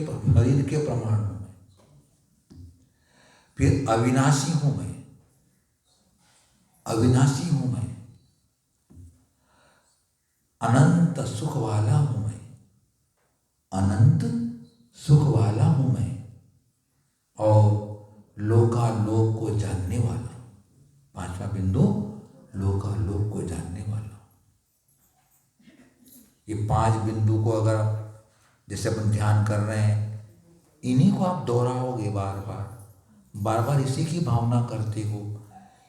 प्रमाण हूं मैं। फिर अविनाशी हूं मैं, अविनाशी हूं मैं। अनंत सुख वाला हूं मैं, अनंत सुख वाला हूं मैं। और लोकालोक को जानने वाला हूं। 5वां बिंदु, लोकालोक को जानने वाला हूं। ये 5 बिंदु को अगर जैसे अपन ध्यान कर रहे हैं, इन्हीं को आप दोहराओगे बार बार इसी की भावना करते हो,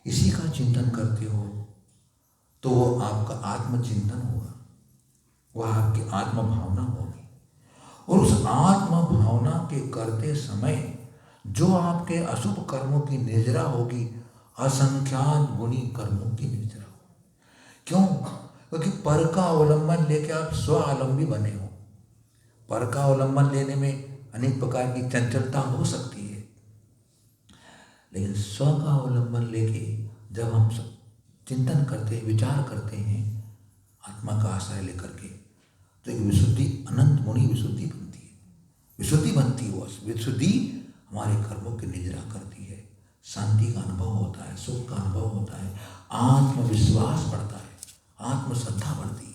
इसी का चिंतन करते हो, तो वो आपका आत्मचिंतन होगा, वह आपकी आत्म भावना होगी। और उस आत्म भावना के करते समय जो आपके अशुभ कर्मों की निजरा होगी, असंख्यात गुणी कर्मों की निजरा होगी। क्यों? क्योंकि पर का अवलंबन लेके आप स्वावलंबी बने हो। पर का अवलंबन लेने में अनेक प्रकार की चंचलता हो सकती है, लेकिन स्व का अवलंबन लेके जब हम चिंतन करते हैं, विचार करते हैं, आत्मा का आश्रय लेकर के, तो एक विशुद्धि, अनंत गुणी विशुद्धि बनती है। विशुद्धि बनती है, वो विशुद्धि हमारे कर्मों की निजरा करती है, शांति का अनुभव होता है, सुख का अनुभव होता है, आत्मविश्वास बढ़ता है, आत्मश्रद्धा बढ़ती है।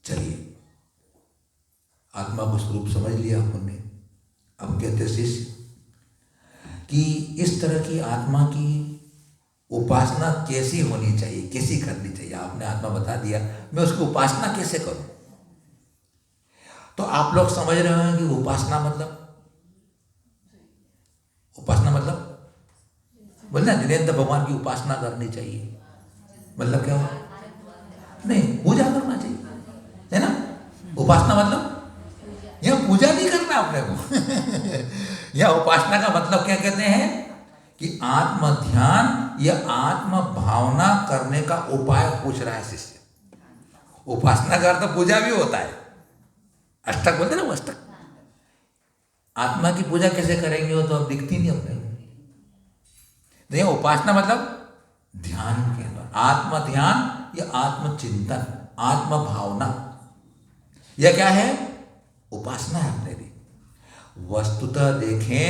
चलिए, आत्मा को स्वरूप समझ लिया हमने। अब कहते शिष्य कि इस तरह की आत्मा की उपासना कैसी होनी चाहिए, कैसी करनी चाहिए। आपने आत्मा बता दिया, मैं उसकी उपासना कैसे करूं? तो आप लोग समझ रहे हैं कि उपासना मतलब बोलना निरंतर भगवान की उपासना करनी चाहिए। मतलब क्या हुआ? नहीं, पूजा करना चाहिए, है ना। उपासना मतलब यहाँ पूजा नहीं करना अपने को। यह उपासना का मतलब क्या कहते हैं कि आत्म ध्यान या आत्म भावना करने का उपाय पूछ रहा है शिष्य। उपासना का अर्थ पूजा भी होता है। अष्टक बोलते ना, वो अष्टक। आत्मा की पूजा कैसे करेंगे, वो तो अब दिखती नहीं अपने को। नहीं, उपासना मतलब ध्यान के अंदर आत्म ध्यान या आत्म चिंतन, आत्म भावना, यह क्या है? उपासना है अपने लिए। वस्तुतः देखें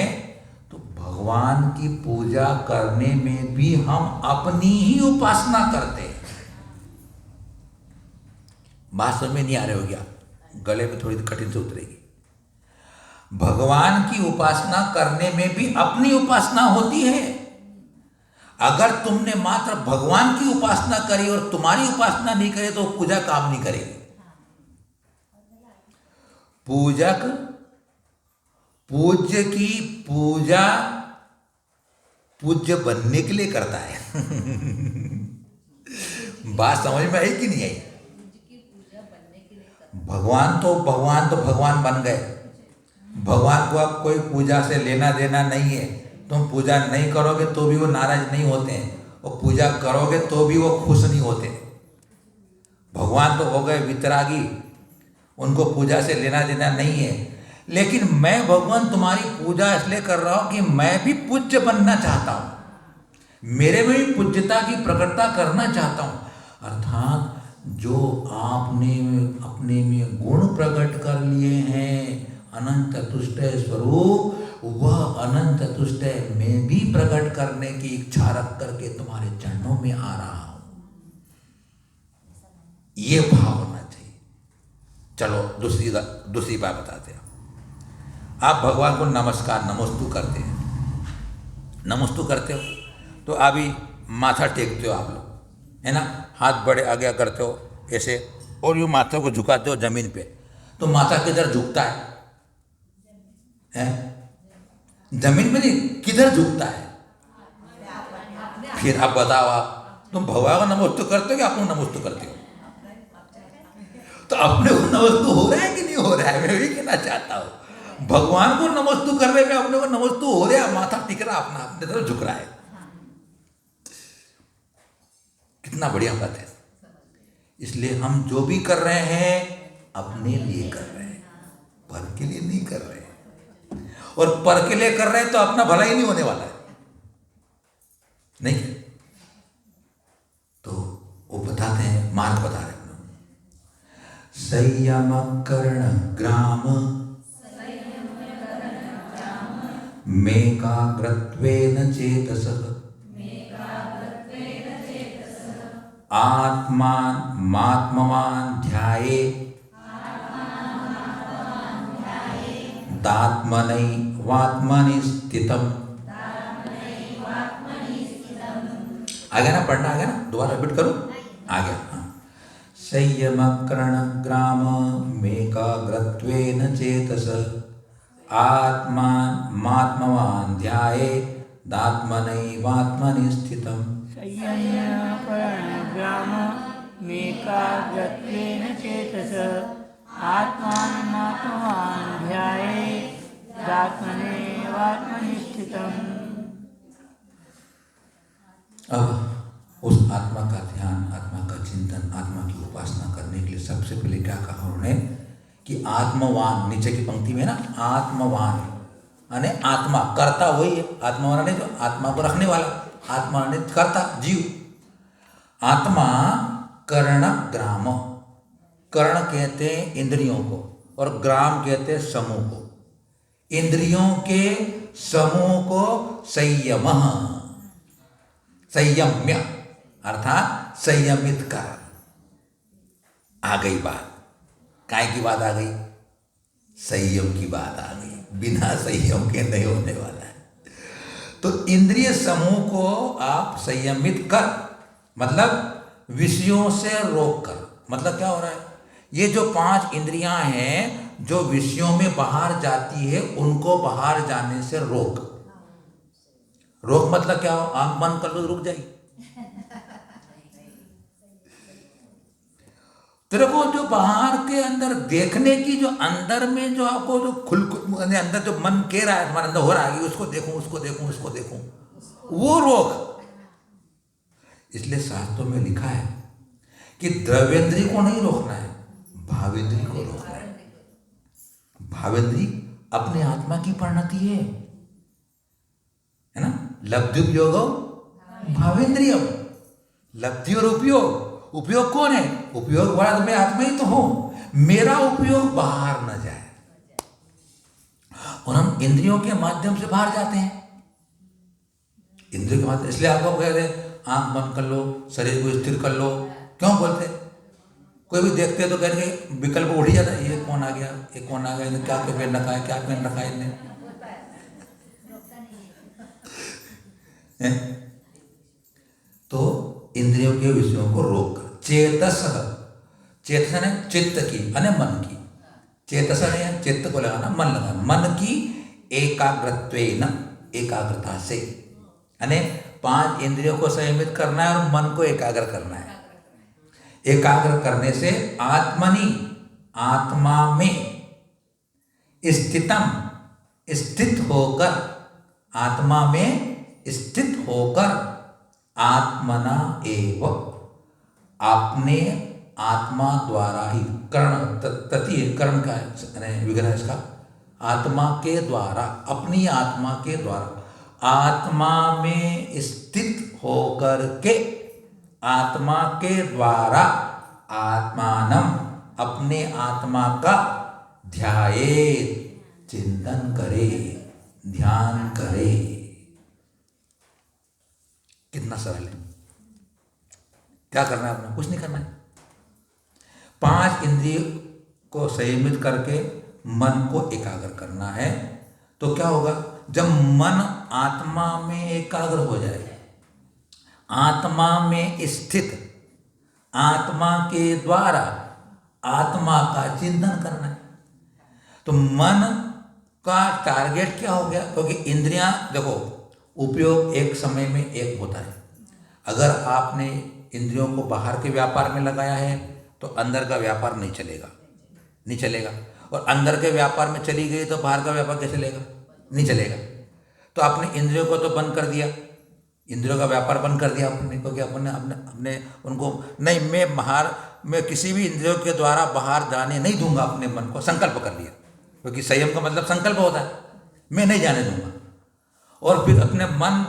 तो भगवान की पूजा करने में भी हम अपनी ही उपासना करते हैं। बात समझ में नहीं आ रही होगी, आप गले में थोड़ी कठिन से उतरेगी। भगवान की उपासना करने में भी अपनी उपासना होती है। अगर तुमने मात्र भगवान की उपासना करी और तुम्हारी उपासना नहीं करे तो पूजा काम नहीं करेगी। पूजक पूज्य की पूजा पूज्य बनने के लिए करता है। बात समझ में आई कि नहीं आई? भगवान तो भगवान बन गए। भगवान को अब कोई पूजा से लेना देना नहीं है। तुम पूजा नहीं करोगे तो भी वो नाराज नहीं होते हैं, और पूजा करोगे तो भी वो खुश नहीं होते। भगवान तो हो गए वितरागी, उनको पूजा से लेना देना नहीं है। लेकिन मैं भगवान तुम्हारी पूजा इसलिए कर रहा हूं कि मैं भी पूज्य बनना चाहता हूं, मेरे में भी पूज्यता की प्रकटता करना चाहता हूं। अर्थात जो आपने अपने में गुण प्रकट कर लिए हैं, अनंत तुष्ट स्वरूप, वह अनंत तुष्ट में भी प्रकट करने की इच्छा रख करके तुम्हारे चरणों में आ रहा हूं। ये भाव होना चाहिए। चलो दूसरी बात बताते हैं। आप भगवान को नमस्तु करते हैं, नमस्तु करते हो तो अभी माथा टेकते हो आप लोग, है ना। हाथ बड़े आगे करते हो ऐसे, और यूँ माथा को झुकाते हो जमीन पे, तो माथा किधर झुकता है? जमीन में नहीं, किधर झुकता है? फिर आप बताओ, आप तुम भगवान को नमस्तु करते हो कि आप लोग नमस्तु करते हो? तो अपने को नमस्तु हो रहा है कि नहीं हो रहा है? मैं भी कहना चाहता हूं, भगवान को नमस्तु करने में अपने को नमस्तु हो रहा है, माथा टिक रहा, अपने तरफ झुक रहा है। कितना बढ़िया बात है। इसलिए हम जो भी कर रहे हैं अपने लिए कर रहे हैं, पर के लिए नहीं कर रहे हैं। और पर के लिए कर रहे हैं तो अपना भला ही नहीं होने वाला है, नहीं। तो वो बताते हैं, मार्ग बता रहे हैं, संयम कर्ण ग्राम मेकाग्रत्वेन चेतसः आत्मान मात्मवान ध्याये दात्मनैवात्मनि स्थितम्। आ गया ना, पढ़ना आ गया ना, दोबारा रिपीट करूं? आ गया, हाँ। संयम कर्ण ग्राम मेकाग्रत्वेन चेतसः आत्मान मात्मवान ध्याये दात्मनैवात्मनि स्थितम्। संयमकरणग्राम मेकाग्रत्वेन चेतसः आत्मानमात्मवान् ध्यायेत् आत्मनैवात्मनि स्थितम्। अब उस आत्मा का ध्यान, आत्मा का चिंतन, आत्मा की उपासना करने के लिए सबसे पहले क्या कहा उन्होंने कि आत्मवान, नीचे की पंक्ति में ना, आत्मवान यानी आत्मा, कर्ता वही है, आत्मवान ने जो आत्मा को रखने वाला, आत्मा ने करता जीव। आत्मा कर्णग्राम, कर्ण कहते हैं इंद्रियों को और ग्राम कहते हैं समूह को। इंद्रियों के समूह को संयम, संयम्य अर्थात संयमित कर। आ गई बात, काय की बात आ गई? संयम की बात आ गई। बिना संयम के नहीं होने वाला है। तो इंद्रिय समूह को आप संयमित कर, मतलब विषयों से रोक कर। मतलब क्या हो रहा है? ये जो 5 इंद्रियां हैं जो विषयों में बाहर जाती है, उनको बाहर जाने से रोक। रोक मतलब क्या हो? आंख बंद कर लो तो रुक जाएगी। तेरे को जो बाहर के अंदर देखने की, जो अंदर में जो आपको जो अंदर जो मन कह रहा है, तुम्हारे अंदर हो रहा है, उसको देखूं, उसको देखूं, उसको देखूं, वो रोक। इसलिए शास्त्रों में लिखा है कि द्रव्येंद्रिय को नहीं रोकना है, भावेंद्रिय को रोकना है। भावेंद्रिय अपने आत्मा की परिणति है ना। लब्धि उपयोग भावेंद्रिय, लब्धि और उपयोग। उपयोग कौन है? उपयोग वाला तो मैं आत्मा ही तो हूं। मेरा उपयोग बाहर न जाए, और हम इंद्रियों के माध्यम से बाहर जाते हैं। इंद्रियों के माध्यम, इसलिए आपको कहते हैं आंख बंद कर लो, शरीर को स्थिर कर लो। क्यों बोलते? कोई भी देखते हैं तो कहेंगे विकल्प उड़ ही जाता है, ये कौन आ गया, ये कौन आ गया, इन्हें क्या पहन रखा है, क्या पहन रखा है इन्हें। तो इंद्रियों के विषयों को रोक। चेतस, चेतस ने चित्त की, अने मन की। चेतस ने चित्त को लगाना, मन लगाना। मन की एकाग्रत्वेन, एकाग्रता से, यानी 5 इंद्रियों को संयमित करना है और मन को एकाग्र करना है। एकाग्र करने से आत्मनि, आत्मा में स्थितम, स्थित होकर, आत्मा में स्थित होकर, आत्मना एव, अपने आत्मा द्वारा ही, कर्ण तृतीय कर्ण का विग्रह इसका, आत्मा के द्वारा, अपनी आत्मा के द्वारा, आत्मा में स्थित होकर के, आत्मा के द्वारा, आत्मानम, अपने आत्मा का ध्याये, चिंतन करे, ध्यान करे। कितना सरल है। क्या करना है आपने? कुछ नहीं करना है। 5 इंद्रिय को संयमित करके मन को एकाग्र करना है। तो क्या होगा? जब मन आत्मा में एकाग्र हो जाए, आत्मा में स्थित, आत्मा के द्वारा आत्मा का चिंतन करना है। तो मन का टारगेट क्या हो गया? क्योंकि इंद्रियां देखो, उपयोग एक समय में एक होता है। अगर आपने इंद्रियों को बाहर के व्यापार में लगाया है तो अंदर का व्यापार नहीं चलेगा, नहीं चलेगा। और अंदर के व्यापार में चली गई तो बाहर का व्यापार कैसे चलेगा? नहीं चलेगा। तो आपने इंद्रियों को तो बंद कर दिया, इंद्रियों का व्यापार बंद कर दिया आपने, क्योंकि अपने अपने अपने उनको नहीं, मैं किसी भी इंद्रियों के द्वारा बाहर जाने नहीं दूंगा अपने मन को, संकल्प कर लिया। क्योंकि संयम का मतलब संकल्प होता है, मैं नहीं जाने दूंगा। और फिर अपने मन,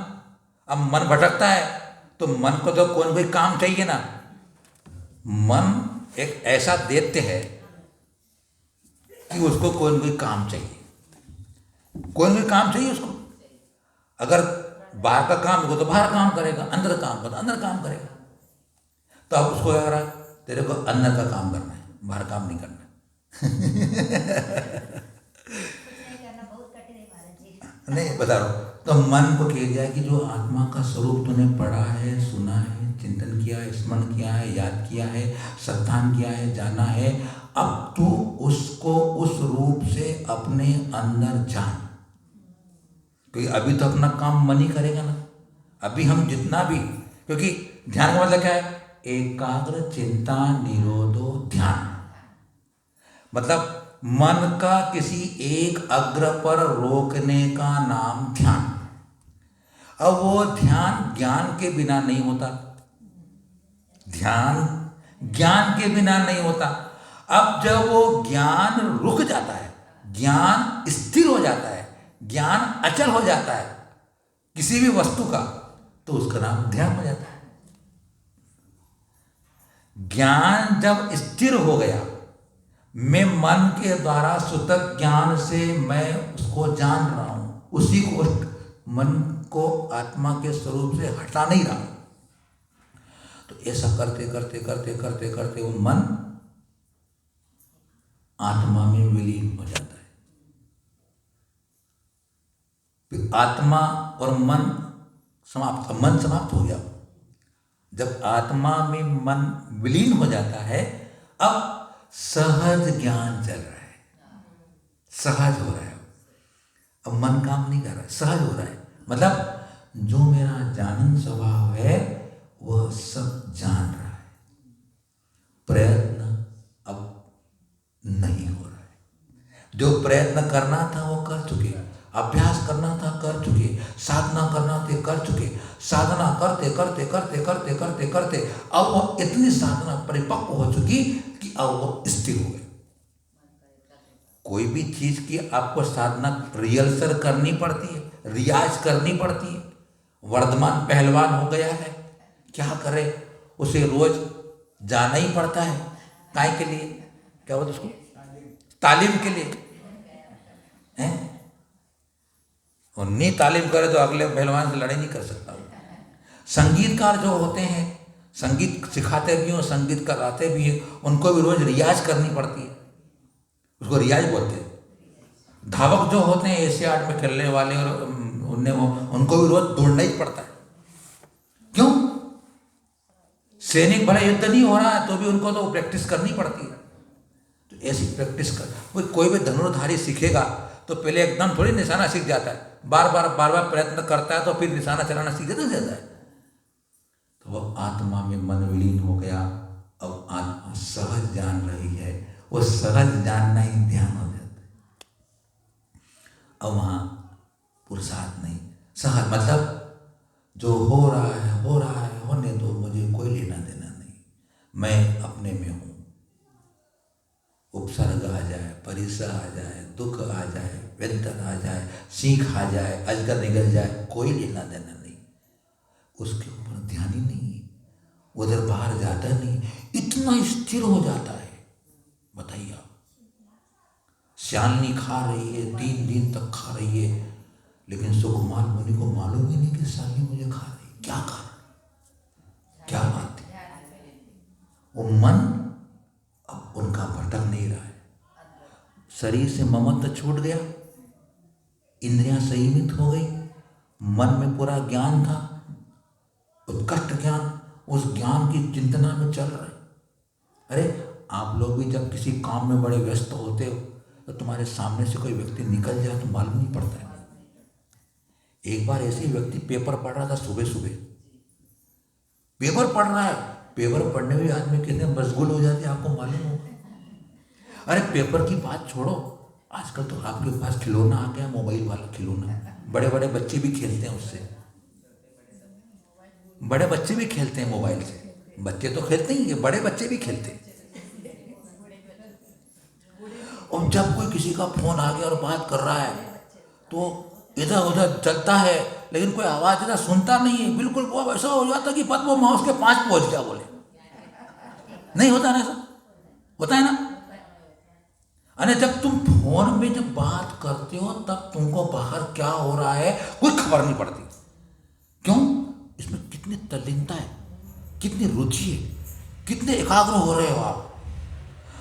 अब मन भटकता है तो मन को तो कोई काम चाहिए ना। मन एक ऐसा दैत्य है कि उसको कोई काम चाहिए, कोई काम चाहिए उसको। अगर बाहर का काम हो तो बाहर काम करेगा, अंदर काम करो अंदर काम करेगा। तो अब उसको क्या करा? तेरे को अंदर का काम करना है, बाहर काम नहीं करना। नहीं बता रहा हूँ। तो मन को कह दिया कि जो आत्मा का स्वरूप तूने पढ़ा है, सुना है, चिंतन किया है, स्मरण किया है, याद किया है, श्रद्धान किया है, जाना है, अब तू उसको उस रूप से अपने अंदर जान। क्योंकि अभी तो अपना काम मन ही करेगा ना। अभी हम जितना भी, क्योंकि ध्यान का मतलब क्या है? एकाग्र चिंता निरोधो ध्यान। मतलब मन का किसी एक अग्र पर रोकने का नाम ध्यान। अब वो ध्यान ज्ञान के बिना नहीं होता, ध्यान ज्ञान के बिना नहीं होता। अब जब वो ज्ञान रुक जाता है, ज्ञान स्थिर हो जाता है, ज्ञान अचल हो जाता है किसी भी वस्तु का, तो उसका नाम ध्यान हो जाता है। ज्ञान जब स्थिर हो गया, मैं मन के द्वारा सूतक ज्ञान से मैं उसको जान रहा हूं, उसी को मन को आत्मा के स्वरूप से हटा नहीं रहा। तो ऐसा करते करते करते करते करते वो मन आत्मा में विलीन हो जाता है। फिर आत्मा और मन समाप्त हो गया। जब आत्मा में मन विलीन हो जाता है, अब सहज ज्ञान चल रहा है, सहज हो रहा है। अब मन काम नहीं कर रहा है, सहज हो रहा है। मतलब जो मेरा जानन स्वभाव है वह सब जान रहा है। प्रयत्न अब नहीं हो रहा है। जो प्रयत्न करना था वो कर चुके, अभ्यास करना था कर चुके, साधना करना था कर चुके। साधना करते करते करते करते करते करते अब वो इतनी साधना परिपक्व हो चुकी कि अब वो स्थिर हो गए। कोई भी चीज की आपको साधना रिहर्सल करनी पड़ती है, रियाज करनी पड़ती है। वर्धमान पहलवान हो गया है, क्या करे, उसे रोज जाना ही पड़ता है। काय के लिए, क्या बोलते उसको, तालीम के लिए हैं। और नहीं तालीम करे तो अगले पहलवान से लड़ाई नहीं कर सकता। संगीतकार जो होते हैं, संगीत सिखाते भी हो, संगीत कराते भी हैं, उनको भी रोज रियाज करनी पड़ती है, उसको रियाज बोलते हैं। धावक जो होते हैं एशियाड में खेलने वाले, और उनको भी रोज दौड़ना ही पड़ता है। क्यों? सैनिक भले युद्ध नहीं हो रहा है तो भी उनको तो प्रैक्टिस करनी पड़ती है। तो ऐसी प्रैक्टिस कर कोई भी धनुर्धारी सीखेगा तो पहले एकदम थोड़ी निशाना सीख जाता है, बार बार प्रयत्न करता है तो फिर निशाना चलाना सीख जाता है। तो वह आत्मा में मन विलीन हो गया। अब आत्मा सहज जान रही है, वो सहज जानना ही ध्यान हो जाता है। अब वहां पुरुषार्थ नहीं, सहज मतलब जो हो रहा है होने दो, मुझे कोई लेना देना नहीं, मैं अपने में हूं। उपसर्ग आ जाए, परिसर आ जाए, दुख आ जाए, व्यंतर आ जाए, सीख आ जाए, अजगर निकल जाए, कोई लेना देना नहीं, उसके ऊपर ध्यान ही नहीं है, उधर बाहर जाता नहीं, इतना स्थिर हो जाता है। बताइए आप, श्यालनी खा रही है, 3 दिन तक खा रही है, लेकिन सुकुमार मुनि को मालूम ही नहीं कि श्यालनी मुझे खा रही, क्या खा रही, क्या बात है। वो मन अब उनका भटक नहीं रहा है, शरीर से ममत्व छूट गया, इंद्रियां संयमित हो गई, मन में पूरा ज्ञान था, उत्कृष्ट ज्ञान, उस ज्ञान की चिंतना में चल रहे। अरे आप लोग भी जब किसी काम में बड़े व्यस्त होते हो तो तुम्हारे सामने से कोई व्यक्ति निकल जाए तो मालूम नहीं पड़ता है। एक बार ऐसे ही व्यक्ति पेपर पढ़ रहा था, सुबह सुबह पेपर पढ़ रहा है, पेपर पढ़ने में आदमी कितने मशगूल हो जाते हैं आपको मालूम होगा। अरे पेपर की बात छोड़ो, आजकल तो आपके पास खिलौना आ गया, मोबाइल वाला खिलौना, बड़े बड़े बच्चे भी खेलते हैं उससे, बड़े बच्चे भी खेलते हैं मोबाइल से। बच्चे तो खेलते ही हैं, बड़े बच्चे भी खेलते हैं। और जब कोई किसी का फोन आ गया और बात कर रहा है तो इधर उधर चलता है, लेकिन कोई आवाज इधर सुनता नहीं है, बिल्कुल वो ऐसा हो जाता कि पद वो माउस के 5 पहुंच गया, बोले नहीं होता ना, ऐसा होता है ना। अरे जब तुम फोन में जब बात करते हो तब तुमको बाहर क्या हो रहा है कोई खबर नहीं पड़ती। क्यों? इसमें कितनी तल्लीनता है, कितनी रुचि है, कितने एकाग्र हो रहे हो आप।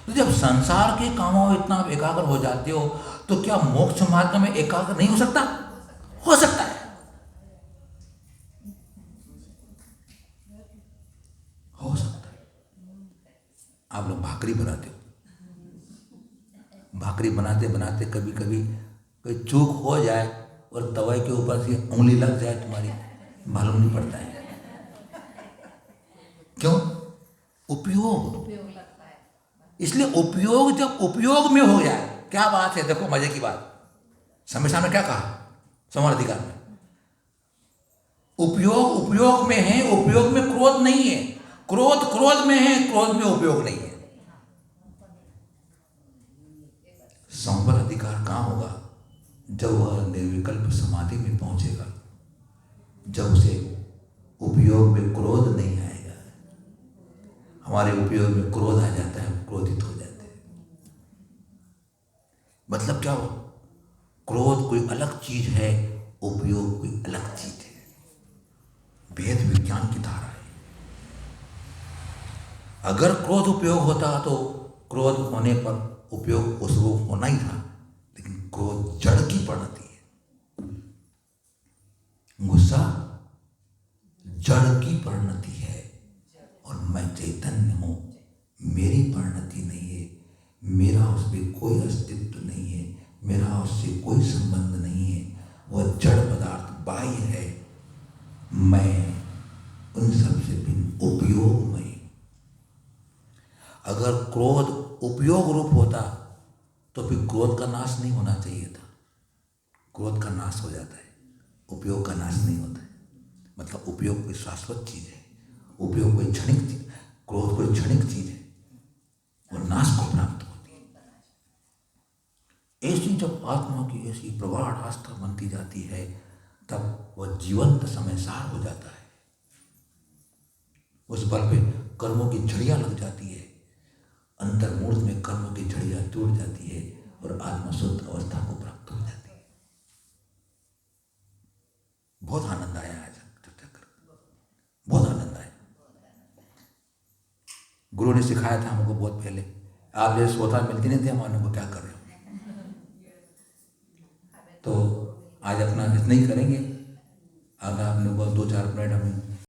तो जब संसार के कामों में इतना एकाग्र हो जाते हो तो क्या मोक्ष मार्ग में एकाग्र नहीं हो सकता? हो सकता है, हो सकता है। आप लोग भाकरी बनाते हो, भाकरी बनाते बनाते कभी कभी कोई चूक हो जाए और तवे के ऊपर से उंगली लग जाए तुम्हारी, मालूम नहीं पड़ता है। क्यों? उपयोग। इसलिए उपयोग जब उपयोग में हो जाए, क्या बात है। देखो मजे की बात, संविधान में क्या कहा, समान अधिकार में उपयोग उपयोग में है, उपयोग में क्रोध नहीं है, क्रोध क्रोध में है, क्रोध में उपयोग नहीं है। संवर अधिकार कहां होगा? जब वह निर्विकल्प समाधि में पहुंचेगा, जब उसे उपयोग में क्रोध नहीं आएगा। हमारे उपयोग में क्रोध आ जाता है, हम क्रोधित हो जाते हैं। मतलब क्या हो, क्रोध कोई अलग चीज है, उपयोग कोई अलग चीज है। वेद विज्ञान की धारा है। अगर क्रोध उपयोग होता तो क्रोध होने पर उपयोग उसको होना ही था, लेकिन क्रोध जड़ की परिणति है। गुस्सा जड़ की परिणति है और मैं चैतन्य हूं, मेरी परिणति नहीं है, मेरा उसमें कोई अस्तित्व नहीं है, मेरा उससे कोई संबंध नहीं है। वह जड़ पदार्थ बाह्य है, मैं उन सब से भिन्न उपयोगमय। अगर क्रोध उपयोग रूप होता तो फिर क्रोध का नाश नहीं होना चाहिए था। क्रोध का नाश हो जाता है, उपयोग का नाश नहीं होता है। मतलब उपयोग कोई शाश्वत चीज है, उपयोग कोई क्षणिक चीज, क्रोध कोई क्षणिक चीज है, वो नाश को प्राप्त होती है। ऐसी जब आत्मा की ऐसी प्रगाढ़ आस्था बनती जाती है, तब वह जीवंत समय सार हो जाता है। उस बल पे कर्मों की झड़ियां लग जाती है, अंतर्मूर्त में कर्मों की झड़ियां टूट जाती है और आत्मा शुद्ध अवस्था को प्राप्त हो जाती है। बहुत आनंद आया आज चर्चा कर, बहुत आनंद आया। गुरु ने सिखाया था हमको बहुत पहले, आप जैसे श्रोता मिलते नहीं थे, हम आपने को क्या कर रहे हो। तो आज अपना इतना ही करेंगे। अगर आपने को 2-4 मिनट हमें